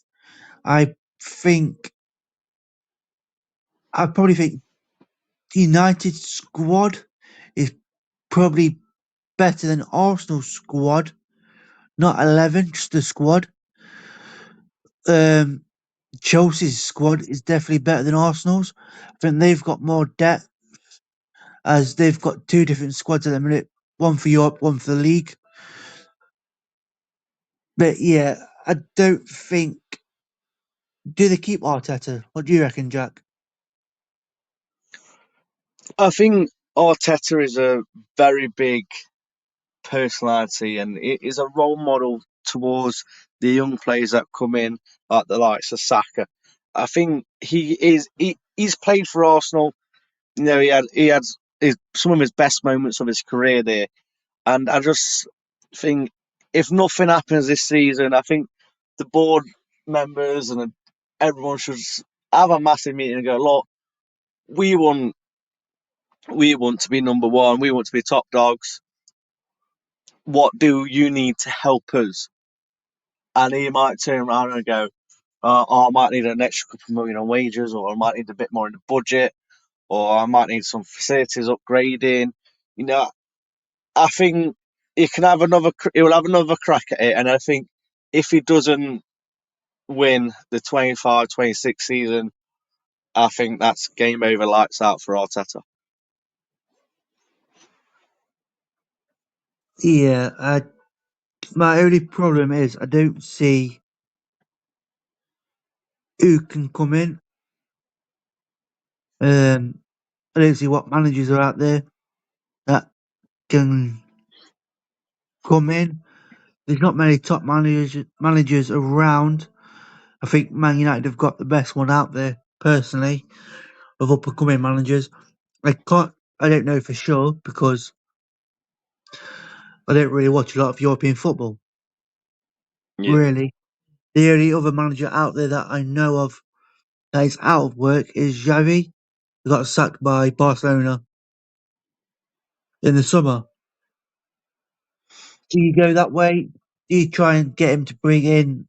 I think I probably think United squad is probably better than Arsenal squad. Not 11, just the squad. Um, Chelsea's squad is definitely better than Arsenal's. I think they've got more depth as they've got two different squads at the minute, one for Europe, one for the league. But yeah, I don't think. Do they keep Arteta? What do you reckon, Jack? I think Arteta is a very big personality and it is a role model towards the young players that come in, like the likes of Saka. I think he's played for Arsenal. He had some of his best moments of his career there, and I just think if nothing happens this season, I think the board members and everyone should have a massive meeting and go, look, we want we want to be number one, we want to be top dogs. What do you need to help us? And he might turn around and go, I might need an extra couple of million on wages, or I might need a bit more in the budget, or I might need some facilities upgrading. You know, I think he will have another crack at it, and I think if he doesn't win the 25-26 season, I think that's game over, lights out for Arteta. Yeah, my only problem is I don't see who can come in. I don't see what managers are out there that can come in. There's not many top managers around. I think Man United have got the best one out there, personally, of up and coming managers. I don't know for sure because I don't really watch a lot of European football. Yeah. Really, the only other manager out there that I know of that is out of work is Xavi. He got sacked by Barcelona in the summer. Do you go that way? Do you try and get him to bring in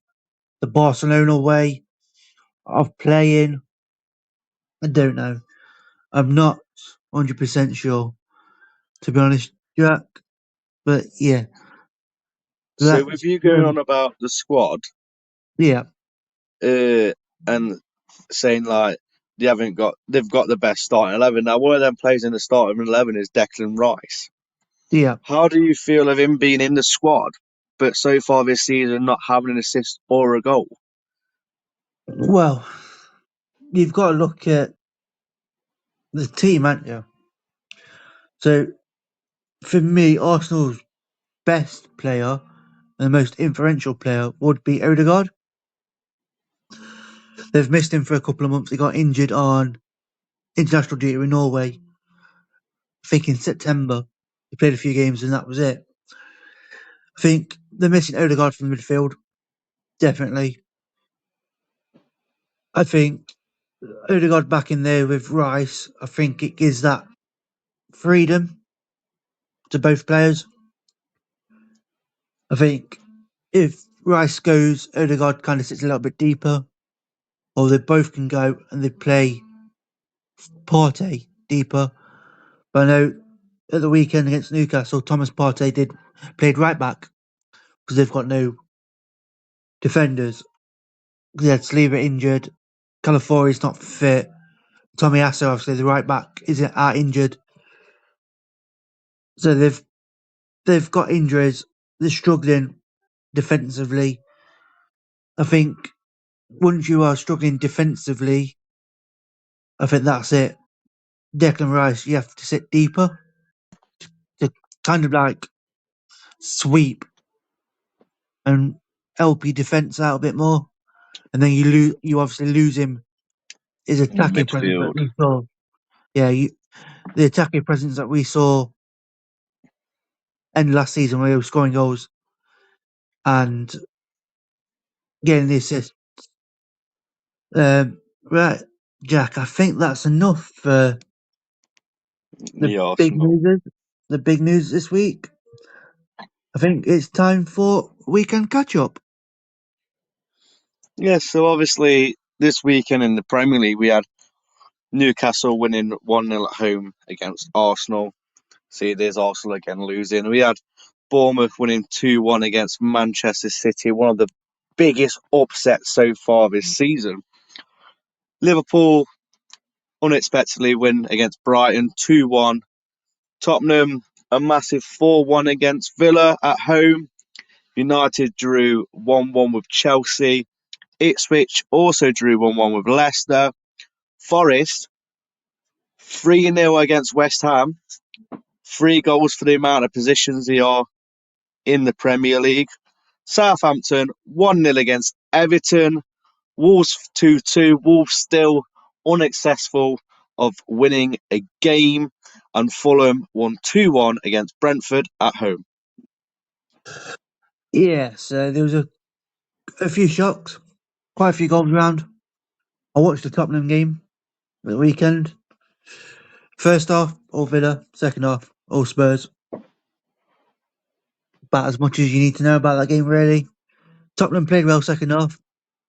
the Barcelona way of playing? I don't know. I'm not 100% sure, to be honest, Jack. But yeah, So with you going on about the squad, yeah, and saying like they've got the best starting 11. Now one of them players in the starting 11 is Declan Rice. yeah. How do you feel of him being in the squad, but so far this season not having an assist or a goal? Well, you've got to look at the team, haven't you? So for me, Arsenal's best player and the most influential player would be Odegaard. They've missed him for a couple of months. He got injured on international duty in Norway. I think in September. He played a few games and that was it. I think they're missing Odegaard from midfield. Definitely. I think Odegaard back in there with Rice, I think it gives that freedom to both players. I think if Rice goes, Odegaard kind of sits a little bit deeper, or they both can go and they play Partey deeper. But I know at the weekend against Newcastle, Thomas Partey played right back because they've got no defenders. They had Saliba injured, Calafiori's not fit, Tommy Asso, obviously the right back, isn't injured. So they've got injuries. They're struggling defensively. I think once you are struggling defensively, I think that's it. Declan Rice, you have to sit deeper to kind of like sweep and help your defence out a bit more. And then you obviously lose him his In attacking presence that midfield. we saw. Yeah, the attacking presence that we saw end last season where he was scoring goals and getting the assist. Right, Jack, I think that's enough for the The big Arsenal. news. The big news this week. I think it's time for weekend catch up. Yeah, so obviously this weekend in the Premier League we had Newcastle winning 1-0 at home against Arsenal. See, there's Arsenal again losing. We had Bournemouth winning 2-1 against Manchester City, one of the biggest upsets so far this season. Liverpool unexpectedly win against Brighton 2-1. Tottenham a massive 4-1 against Villa at home. United drew 1-1 with Chelsea. Ipswich also drew 1-1 with Leicester. Forest 3-0 against West Ham. 3 goals for the amount of positions they are in the Premier League. Southampton 1-0 against Everton. Wolves 2-2. Wolves still unsuccessful of winning a game. And Fulham won 2-1 against Brentford at home. Yeah, so there was a few shocks, quite a few goals around. I watched the Tottenham game at the weekend. First half, all Villa. Second half, all Spurs. About as much as you need to know about that game, really. Tottenham played well second half.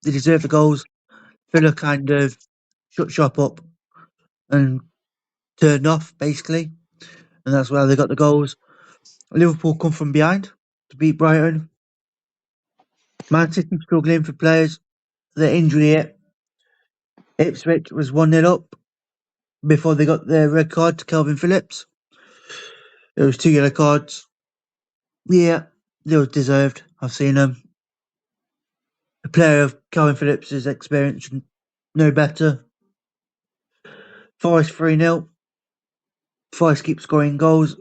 They deserved the goals. Villa kind of shut shop up and turned off, basically. And that's where they got the goals. Liverpool come from behind to beat Brighton. Man City struggling for players. Their injury hit. Ipswich was 1-0 up before they got their red card to Calvin Phillips. There was 2 yellow cards. Yeah, they were deserved. I've seen them. A player of Calvin Phillips' experience should know better. Forest 3-0. Forest keeps scoring goals.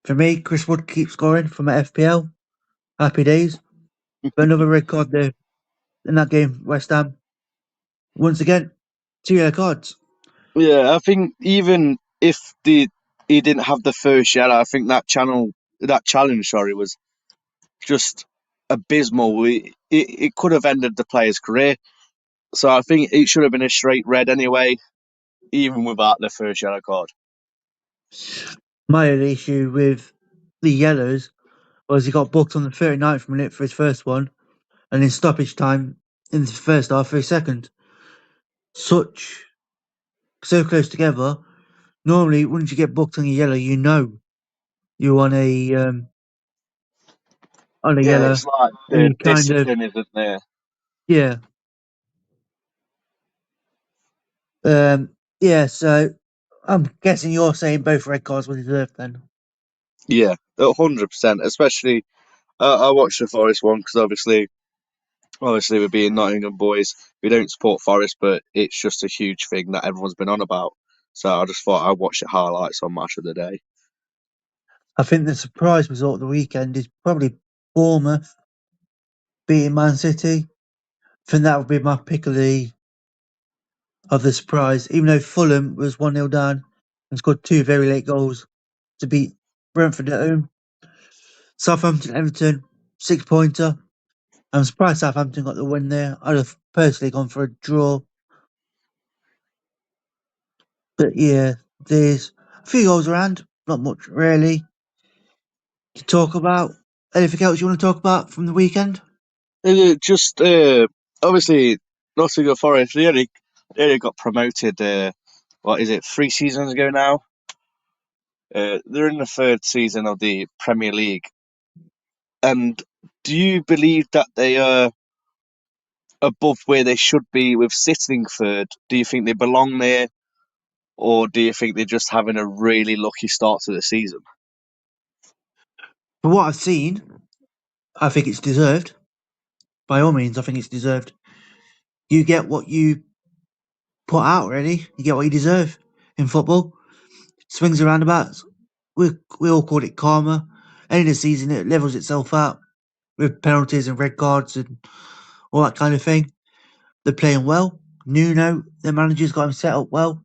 For me, Chris Wood keeps scoring from at FPL. Happy days. But another red card there in that game, West Ham. Once again, 2 yellow cards. Yeah, I think even if he didn't have the first yellow, I think that challenge, sorry, was just abysmal. It could have ended the player's career. So I think it should have been a straight red anyway, even without the first yellow card. My only issue with the yellows was he got booked on the 39th minute for his first one, and in stoppage time in the first half for his second. So close together. Normally, once you get booked on your yellow, you know you're on on a Yeah, yellow. it's like the He kind of, discipline isn't there. yeah. Um, yeah, so I'm guessing you're saying both red cards were deserved then. Yeah, 100%. Especially, I watched the Forest one because obviously, we're being Nottingham boys. We don't support Forest, but it's just a huge thing that everyone's been on about. So I just thought I'd watch the highlights on Match of the Day. I think the surprise result of the weekend is probably Bournemouth beating Man City. I think that would be my pick of the surprise, even though Fulham was 1-0 down and scored two very late goals to beat Brentford at home. Southampton, Everton, 6-pointer. I'm surprised Southampton got the win there. I'd have personally gone for a draw. But yeah, there's a few goals around, not much really to talk about. Anything else you want to talk about from the weekend? Just obviously Nottingham Forest. They only got promoted. What is it? 3 seasons ago now. They're in the third season of the Premier League. And do you believe that they are above where they should be with sitting third? Do you think they belong there, or do you think they're just having a really lucky start to the season? For what I've seen, I think it's deserved. By all means, I think it's deserved. You get what you put out, really. You get what you deserve in football. Swings and roundabouts. We all call it karma. End of the season, it levels itself out with penalties and red cards and all that kind of thing. They're playing well. Nuno, their manager's got him set up well.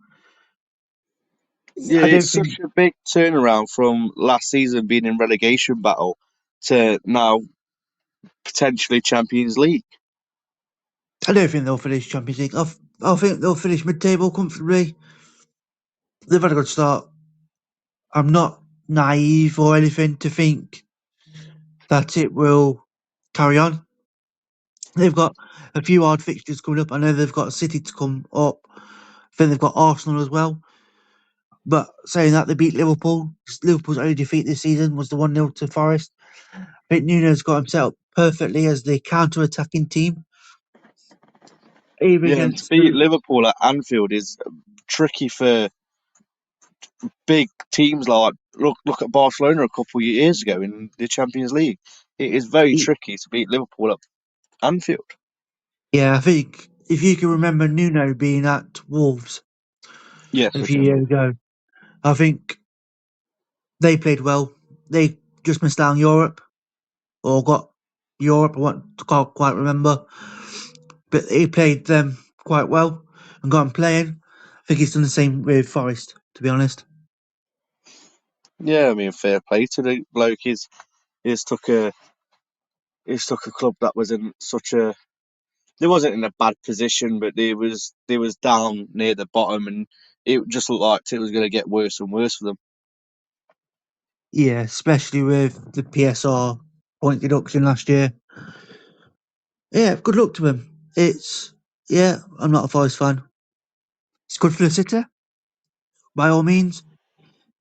Yeah, I don't it's think such a big turnaround from last season being in relegation battle to now potentially Champions League. I don't think they'll finish Champions League. I think they'll finish mid-table comfortably. They've had a good start. I'm not naive or anything to think that it will carry on. They've got a few hard fixtures coming up. I know they've got City to come up. I think they've got Arsenal as well. But saying that, they beat Liverpool. Liverpool's only defeat this season was the 1-0 to Forest. I think Nuno's got him set up perfectly as the counter-attacking team, even Yeah, and to against beat Liverpool at Anfield is tricky for big teams like look at Barcelona a couple of years ago in the Champions League. It is very tricky to beat Liverpool at Anfield. yeah, I think if you can remember Nuno being at Wolves Yes, a I few can. years ago, I think they played well. They just missed out on Europe or got Europe. Can't quite remember, but he played them quite well and got him playing. I think he's done the same with Forest, to be honest. Yeah, I mean, fair play to the bloke. He's took a he's took a club that was in such a they wasn't in a bad position, but they was down near the bottom, and it just looked like it was going to get worse and worse for them. Yeah, especially with the PSR point deduction last year. Yeah, good luck to him. I'm not a Forest fan. It's good for the city, by all means.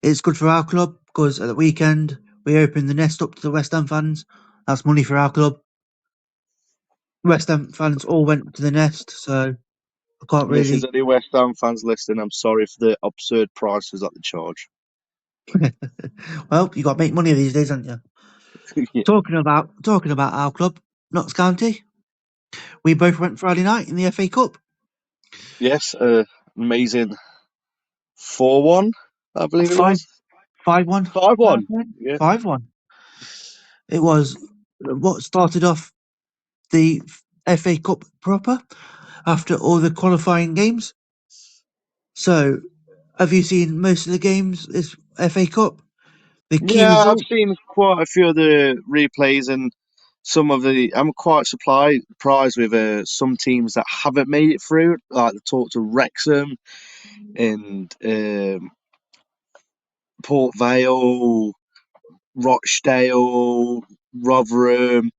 It's good for our club because at the weekend we opened the nest up to the West Ham fans. That's money for our club. West Ham fans all went to the nest, so I can't And if there's really. any West Ham fans listening, I'm sorry for the absurd prices that they charge. Well, you got to make money these days, haven't you? Yeah. Talking about our club, Notts County. We both went Friday night in the FA Cup. Yes, amazing 4-1, I believe it Five was. 5-1. 5-1. Yeah. 5-1. It was what started off the FA Cup proper after all the qualifying games. So, have you seen most of the games this FA Cup? The key Yeah, I've result? seen quite a few of the replays and some of the. I'm quite surprised with some teams that haven't made it through, like the talk to Wrexham and Port Vale, Rochdale, Rotherham.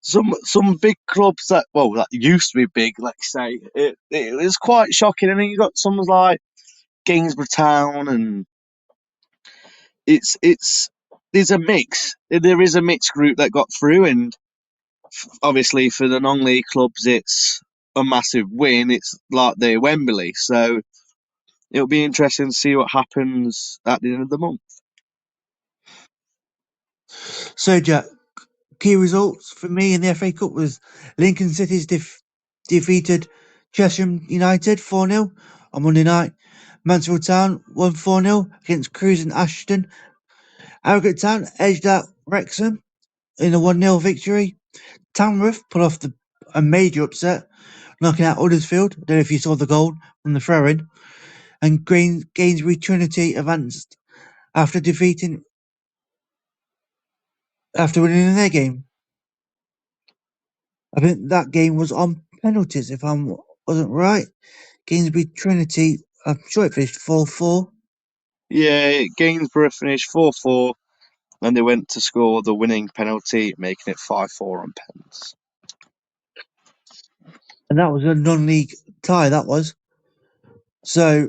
Some big clubs that used to be big, let's say. It was quite shocking. And then you got some like Gainsborough Town, and it's there's a mix. There is a mixed group that got through, and obviously for the non-league clubs, it's a massive win. It's like their Wembley, so it'll be interesting to see what happens at the end of the month. So, Jack, key results for me in the FA Cup was Lincoln City's defeated Chesham United 4-0 on Monday night. Mansfield Town won 4-0 against Crews and Ashton. Harrogate Town edged out Wrexham in a 1-0 victory. Tamworth put off a major upset, knocking out Huddersfield. I don't know if you saw the goal from the throw-in. And Gainsbury Trinity advanced after winning their game. I think that game was on penalties, if I wasn't right. Gainsbury Trinity, I'm sure it finished 4-4. Yeah, Gainsborough finished 4-4, and they went to score the winning penalty, making it 5-4 on pens. And that was a non-league tie, that was. So,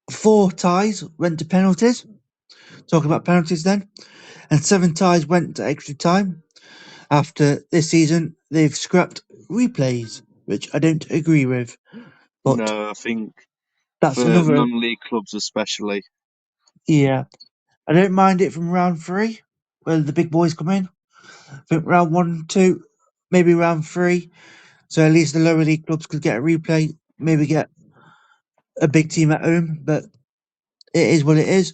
4 ties went to penalties. Talking about penalties then. And 7 ties went to extra time. After this season, they've scrapped replays, which I don't agree with. But No, I think that's for another. non-league clubs especially. Yeah. I don't mind it from round 3, where the big boys come in. I think round 1, 2, maybe round 3. So at least the lower league clubs could get a replay, maybe get a big team at home, but it is what it is.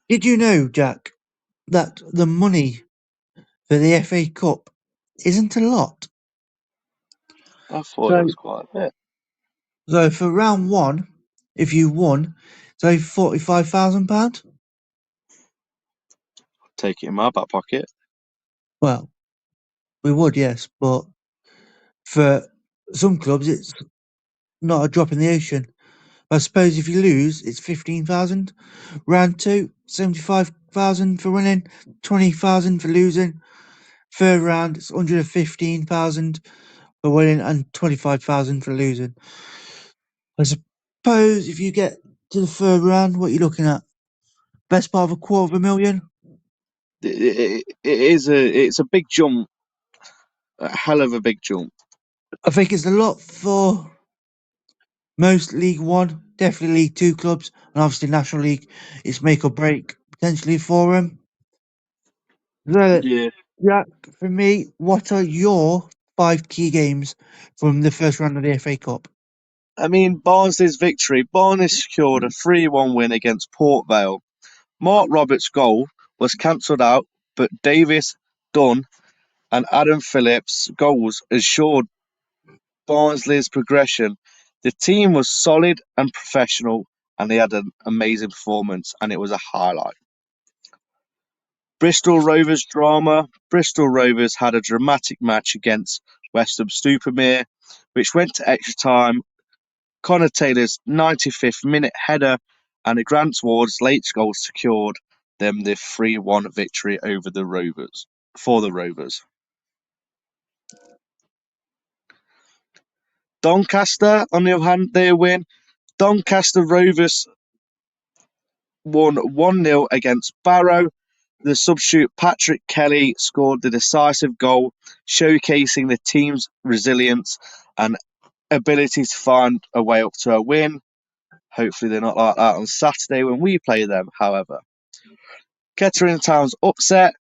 Did you know, Jack, that the money for the FA Cup isn't a lot? I thought it So, was quite a bit. so for round 1, if you won, it's only £45,000. Take it in my back pocket. Well, we would, yes, but for some clubs, it's not a drop in the ocean. I suppose if you lose, it's 15,000. Round 2, 75,000 for winning, 20,000 for losing. Third round, it's 115,000 for winning and 25,000 for losing. I suppose if you get to the third round, what are you looking at? Best part of $250,000. It's a big jump, a hell of a big jump. I think it's a lot for most League One, definitely League Two clubs, and obviously National League. It's make or break potentially for them. So, Yeah. Jack, for me, what are your 5 key games from the first round of the FA Cup? I mean, Barnsley's victory. Barnsley secured a 3-1 win against Port Vale. Mark Roberts' goal was cancelled out, but Davis, Dunn, and Adam Phillips' goals assured Barnsley's progression. The team was solid and professional, and they had an amazing performance, and it was a highlight. Bristol Rovers drama. Bristol Rovers had a dramatic match against West Ham Stupamere, which went to extra time. Connor Taylor's 95th minute header and Grant Ward's late goal secured them the 3-1 victory over the Rovers. For the Rovers. Doncaster, on the other hand, their win. Doncaster Rovers won 1-0 against Barrow. The substitute Patrick Kelly scored the decisive goal, showcasing the team's resilience and ability to find a way up to a win. Hopefully they're not like that on Saturday when we play them, however. Kettering Town's upset.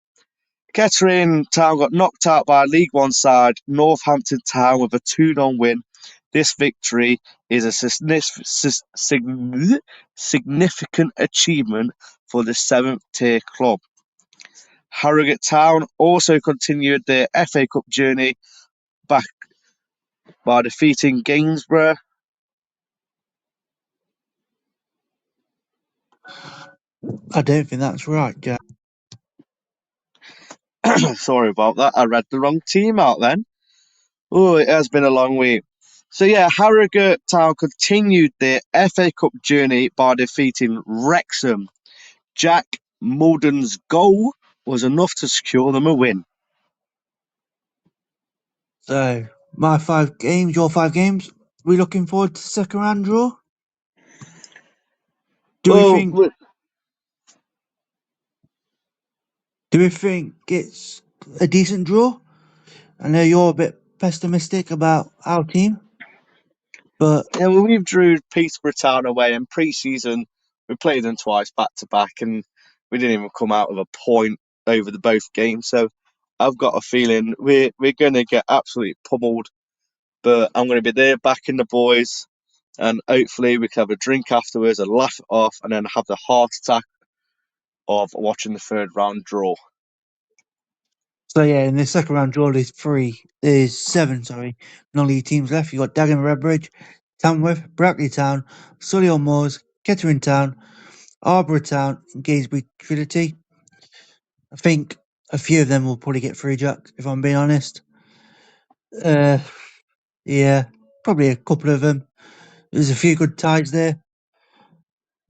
Kettering Town got knocked out by League One side Northampton Town with a 2-0 win. This victory is a significant achievement for the 7th tier club. Harrogate Town also continued their FA Cup journey back by defeating Gainsborough. I don't think that's right, Jack. Sorry about that. I read the wrong team out then. Oh, it has been a long week. So yeah, Harrogate Town continued their FA Cup journey by defeating Wrexham. Jack Mulden's goal was enough to secure them a win. So, my 5 games, your 5 games. We looking forward to the second round draw? Do we Well, think Do we think it's a decent draw? I know you're a bit pessimistic about our team, but Yeah, well, we've drew Peterborough Town away in pre-season. We played them twice back to back, and we didn't even come out with a point over the both games. So I've got a feeling we're going to get absolutely pummeled. But I'm going to be there backing the boys, and hopefully we can have a drink afterwards and laugh it off, and then have the heart attack of watching the third round draw. so yeah, in the second round draw, there's seven, sorry, non-league teams left. You got Dagenham Redbridge, Tamworth, Brackley Town, Solihull Moors, Kettering Town, Arborough Town, and Gainsbury Trinity. I think a few of them will probably get through, Jack, if I'm being honest. Uh, yeah, probably a couple of them. There's a few good ties there,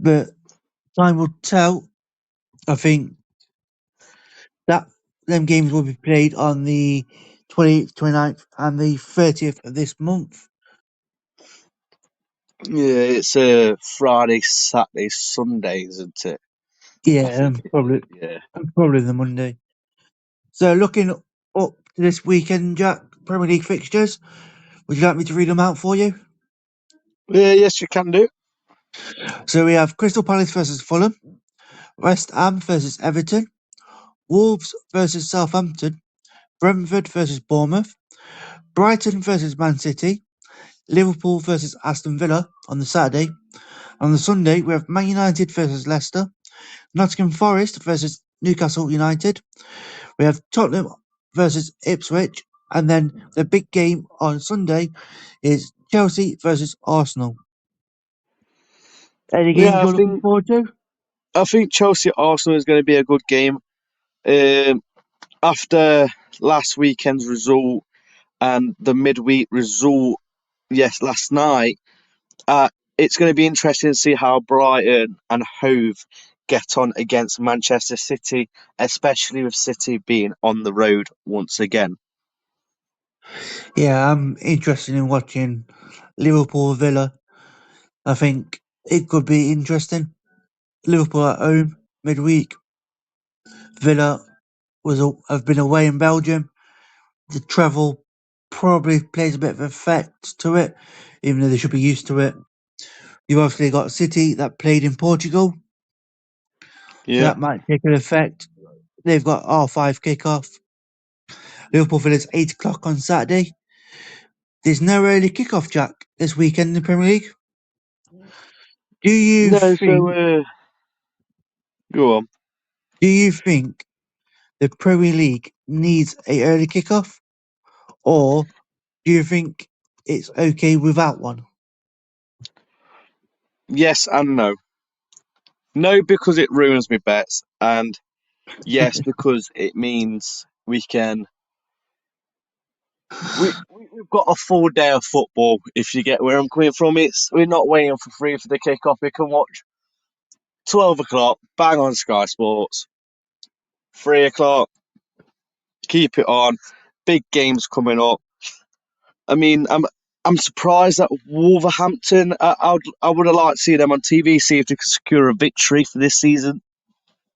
but time will tell. I think that them games will be played on the 28th, 29th, and the 30th of this month. Yeah, it's a Friday, Saturday, Sunday, isn't it? I Yeah, think it is. Yeah. probably the Monday. So looking up to this weekend, Jack, Premier League fixtures. Would you like me to read them out for you? Yeah, yes, you can do. So we have Crystal Palace versus Fulham, West Ham versus Everton, Wolves versus Southampton, Brentford versus Bournemouth, Brighton versus Man City, Liverpool versus Aston Villa on the Saturday. On the Sunday, we have Man United versus Leicester, Nottingham Forest versus Newcastle United. We have Tottenham versus Ipswich, and then the big game on Sunday is Chelsea versus Arsenal. Any games Yeah, you're looking forward to? I think Chelsea Arsenal is going to be a good game. Um, After last weekend's result and the midweek result, yes, last night, it's going to be interesting to see how Brighton and Hove get on against Manchester City, especially with City being on the road once again. Yeah, I'm interested in watching Liverpool Villa. I think it could be interesting. Liverpool at home midweek. Villa have been away in Belgium. The travel probably plays a bit of effect to it, even though they should be used to it. You've obviously got City that played in Portugal, so Yeah. that might take an effect. They've got R5 kickoff. Liverpool Villa's 8 o'clock on Saturday. There's no early kickoff, Jack, this weekend in the Premier League. Do you No, think? go on. Do you think the Premier League needs a early kickoff, or do you think it's okay without one? Yes and no. No, because it ruins my bets, and yes, because it means we've got a full day of football. If you get where I'm coming from, we're not waiting for free for the kickoff. We can watch 12 o'clock, bang on Sky Sports. 3 o'clock, keep it on. Big games coming up. I mean, I'm surprised that Wolverhampton. I would have liked to see them on TV, see if they could secure a victory for this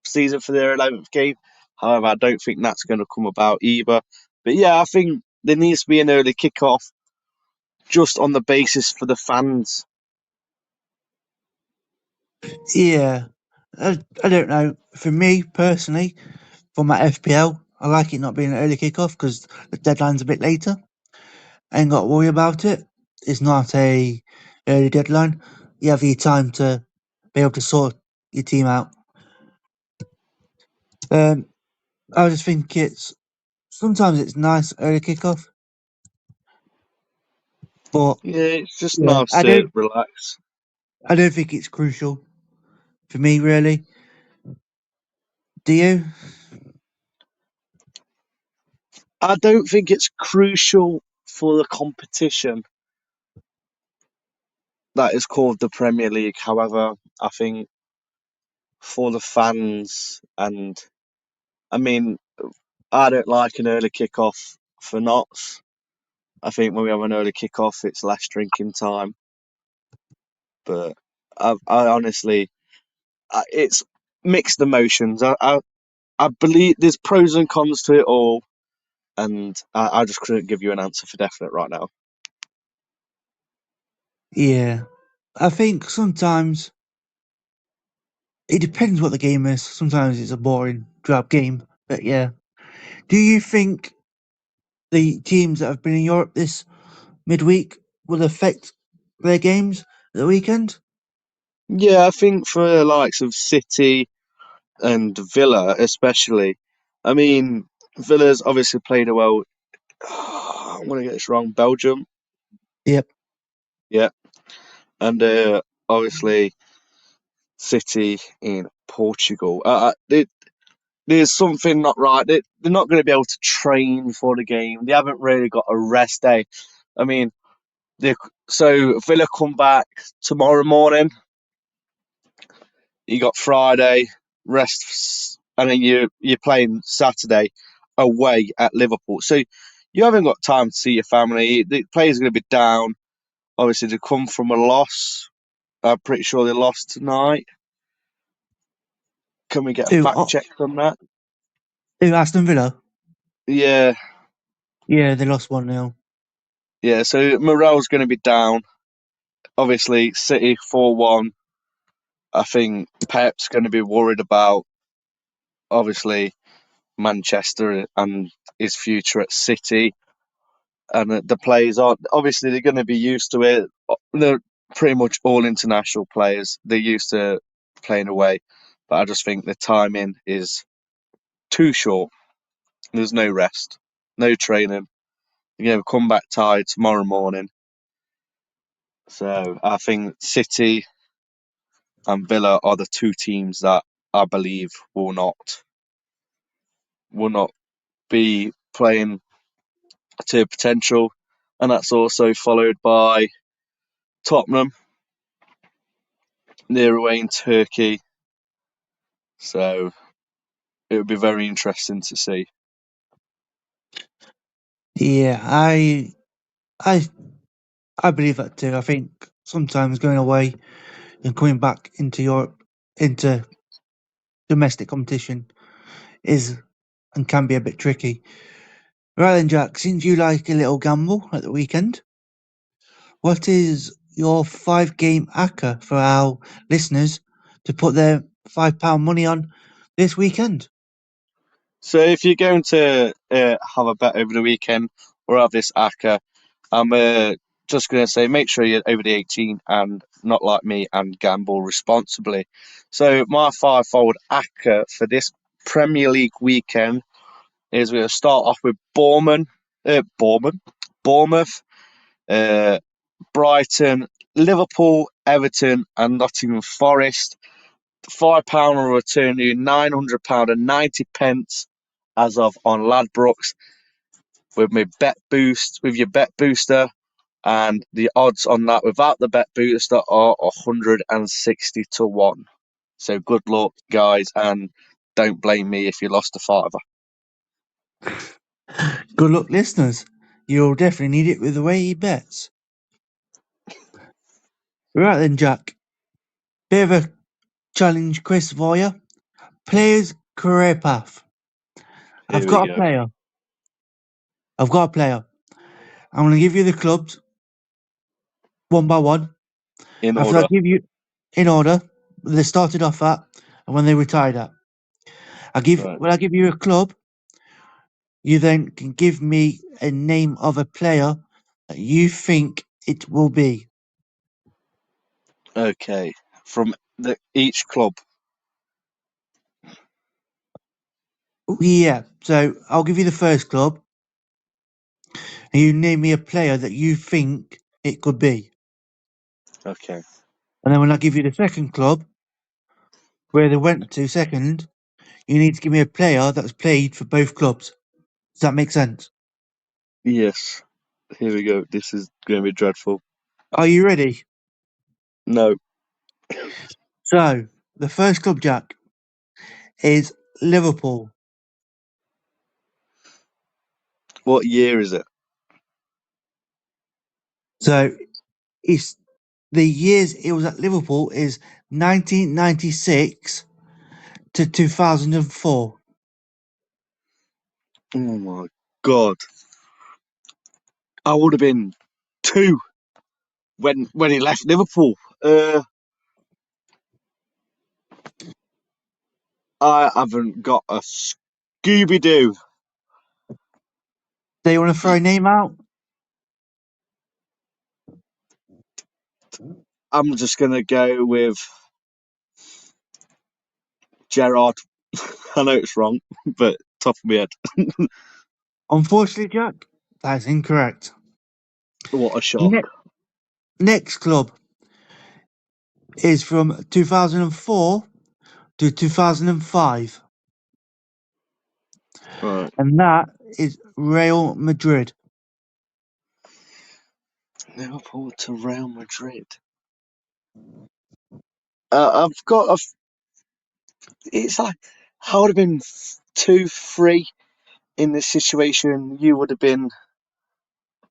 season for their 11th game. However, I don't think that's going to come about either. But yeah, I think there needs to be an early kickoff just on the basis for the fans. Yeah, I don't know. For me personally, for my FPL, I like it not being an early kickoff because the deadline's a bit later. I ain't got to worry about it. It's not a early deadline. You have your time to be able to sort your team out. Um, I just think it's sometimes it's nice early kickoff, but Yeah, it's just yeah, nice to relax. I don't think it's crucial for me really. Do you? I don't think it's crucial for the competition that is called the Premier League. However, I think for the fans, and I mean, I don't like an early kickoff for knots. I think when we have an early kickoff, it's less drinking time. But I honestly, it's mixed emotions. I believe there's pros and cons to it all, and I just couldn't give you an answer for definite right now. Yeah. I think sometimes it depends what the game is. Sometimes it's a boring, drab game. But yeah. Do you think the teams that have been in Europe this midweek will affect their games at the weekend? Yeah, I think for the likes of City and Villa, especially. I mean, Villa's obviously played a well. I'm gonna get this wrong. Belgium, Yep. yeah, and obviously City in Portugal. There's something not right. They're not going to be able to train for the game. They haven't really got a rest day. I mean, they so Villa come back tomorrow morning. You got Friday rest, and then you're playing Saturday away at Liverpool. So you haven't got time to see your family. The players are going to be down. Obviously, they come from a loss. I'm pretty sure they lost tonight. Can we get a Who, fact check on that? who Aston Villa? Yeah, Yeah, they lost 1-0. yeah. So morale's going to be down. Obviously, City 4-1. I think Pep's going to be worried about obviously Manchester and his future at City. And the players are obviously they're going to be used to it. They're pretty much all international players. They're used to playing away, but I just think the timing is too short. There's no rest, no training. You're going to come back tired tomorrow morning. So I think City and Villa are the two teams that I believe will not be playing to potential, and that's also followed by Tottenham. They're away in Turkey, so it would be very interesting to see. Yeah, I, I believe that too. I think sometimes going away and coming back into Europe, into domestic competition, is and can be a bit tricky. Right then, Jack, since you like a little gamble at the weekend, what is your 5 game ACCA for our listeners to put their £5 money on this weekend? So if you're going to have a bet over the weekend or have this ACCA, I'm just going to say make sure you're over the 18 and not like me and gamble responsibly. So my five-fold ACCA for this Premier League weekend is we're going to start off with Bournemouth, uh, Brighton, Liverpool, Everton, and Nottingham Forest. £5 will return you £900 and 90 pence as of on Ladbrokes with your bet booster, and the odds on that without the bet booster are 160 to 1. So good luck, guys, and don't blame me if you lost a fiver. Good luck, listeners. You'll definitely need it with the way he bets. Right then, Jack. Bit of a challenge quiz for you. Player's career path. I've Here we got a go. player. I've got a player. I'm going to give you the clubs one by one. In After I order. give you in order, they started off at and when they retired at. Right. When I give you a club, you then can give me a name of a player that you think it will be. Okay. From each club. Yeah, so I'll give you the first club, and you name me a player that you think it could be. Okay. And then when I give you the second club, where they went to second, you need to give me a player that's played for both clubs. Does that make sense? Yes. Here we go. This is going to be dreadful. Are you ready? No. So, the first club, Jack, is Liverpool. What year is it? So, it's the years it was at Liverpool is 1996 to 2004. Oh my God. I would have been 2 when he left Liverpool. I haven't got a Scooby Doo. Do you want to throw a name out? I'm just gonna go with Gerard. I know it's wrong, but top of my head. Unfortunately, Jack, that's incorrect. What a shock. Next club is from 2004 to 2005, Right. and that is Real Madrid. Liverpool to Real Madrid. I've got a. It's like I would have been 2-3 in this situation. You would have been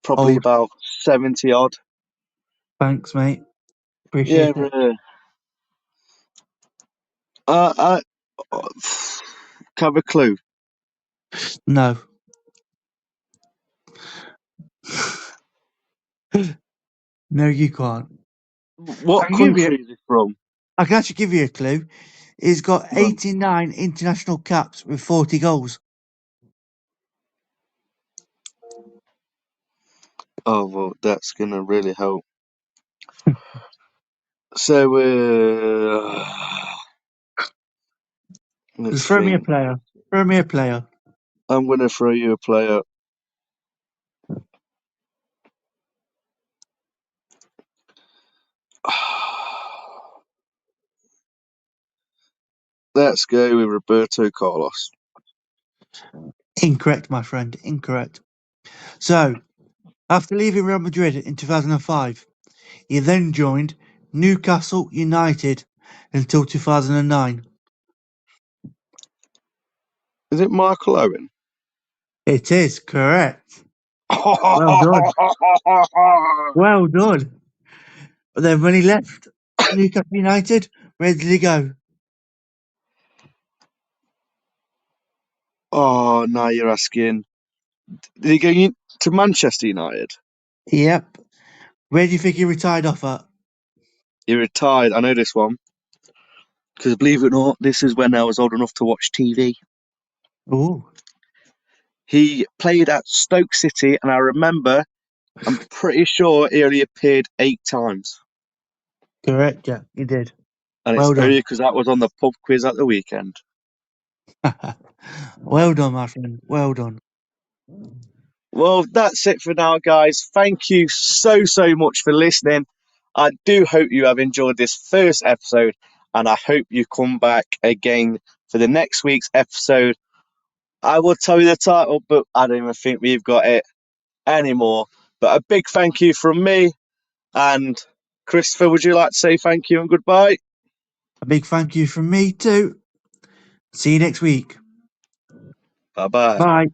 probably Old. about 70 odd. Thanks, mate. Yeah. Appreciate it. I have a clue. No. No, you can't. I What can give you. country is it from? I can actually give you a clue. He's got Come on. 89 international caps with 40 goals. Oh well, that's gonna really help. So let's Just throw me a think. player. Throw me a player. I'm gonna throw you a player. Let's go with Roberto Carlos. Incorrect, my friend. Incorrect. So, after leaving Real Madrid in 2005, he then joined Newcastle United until 2009. Is it Michael Owen? It is correct. Well done. Well done. But then when he left Newcastle United, where did he go? Oh, now you're asking. Did he go to Manchester United? Yep. Where do you think he retired off at? He retired. I know this one because believe it or not, this is when I was old enough to watch TV. Oh, He played at Stoke City, and I remember. I'm pretty sure he only appeared 8 times, correct. Yeah, he did. and it's Well only done. because that was on the pub quiz at the weekend. Well done, my friend. Well done. Well, that's it for now, guys. Thank you so much for listening. I do hope you have enjoyed this first episode, and I hope you come back again for the next week's episode. I will tell you the title, but I don't even think we've got it anymore. But a big thank you from me, and Christopher, would you like to say thank you and goodbye? A big thank you from me too. See you next week. Bye bye. Bye.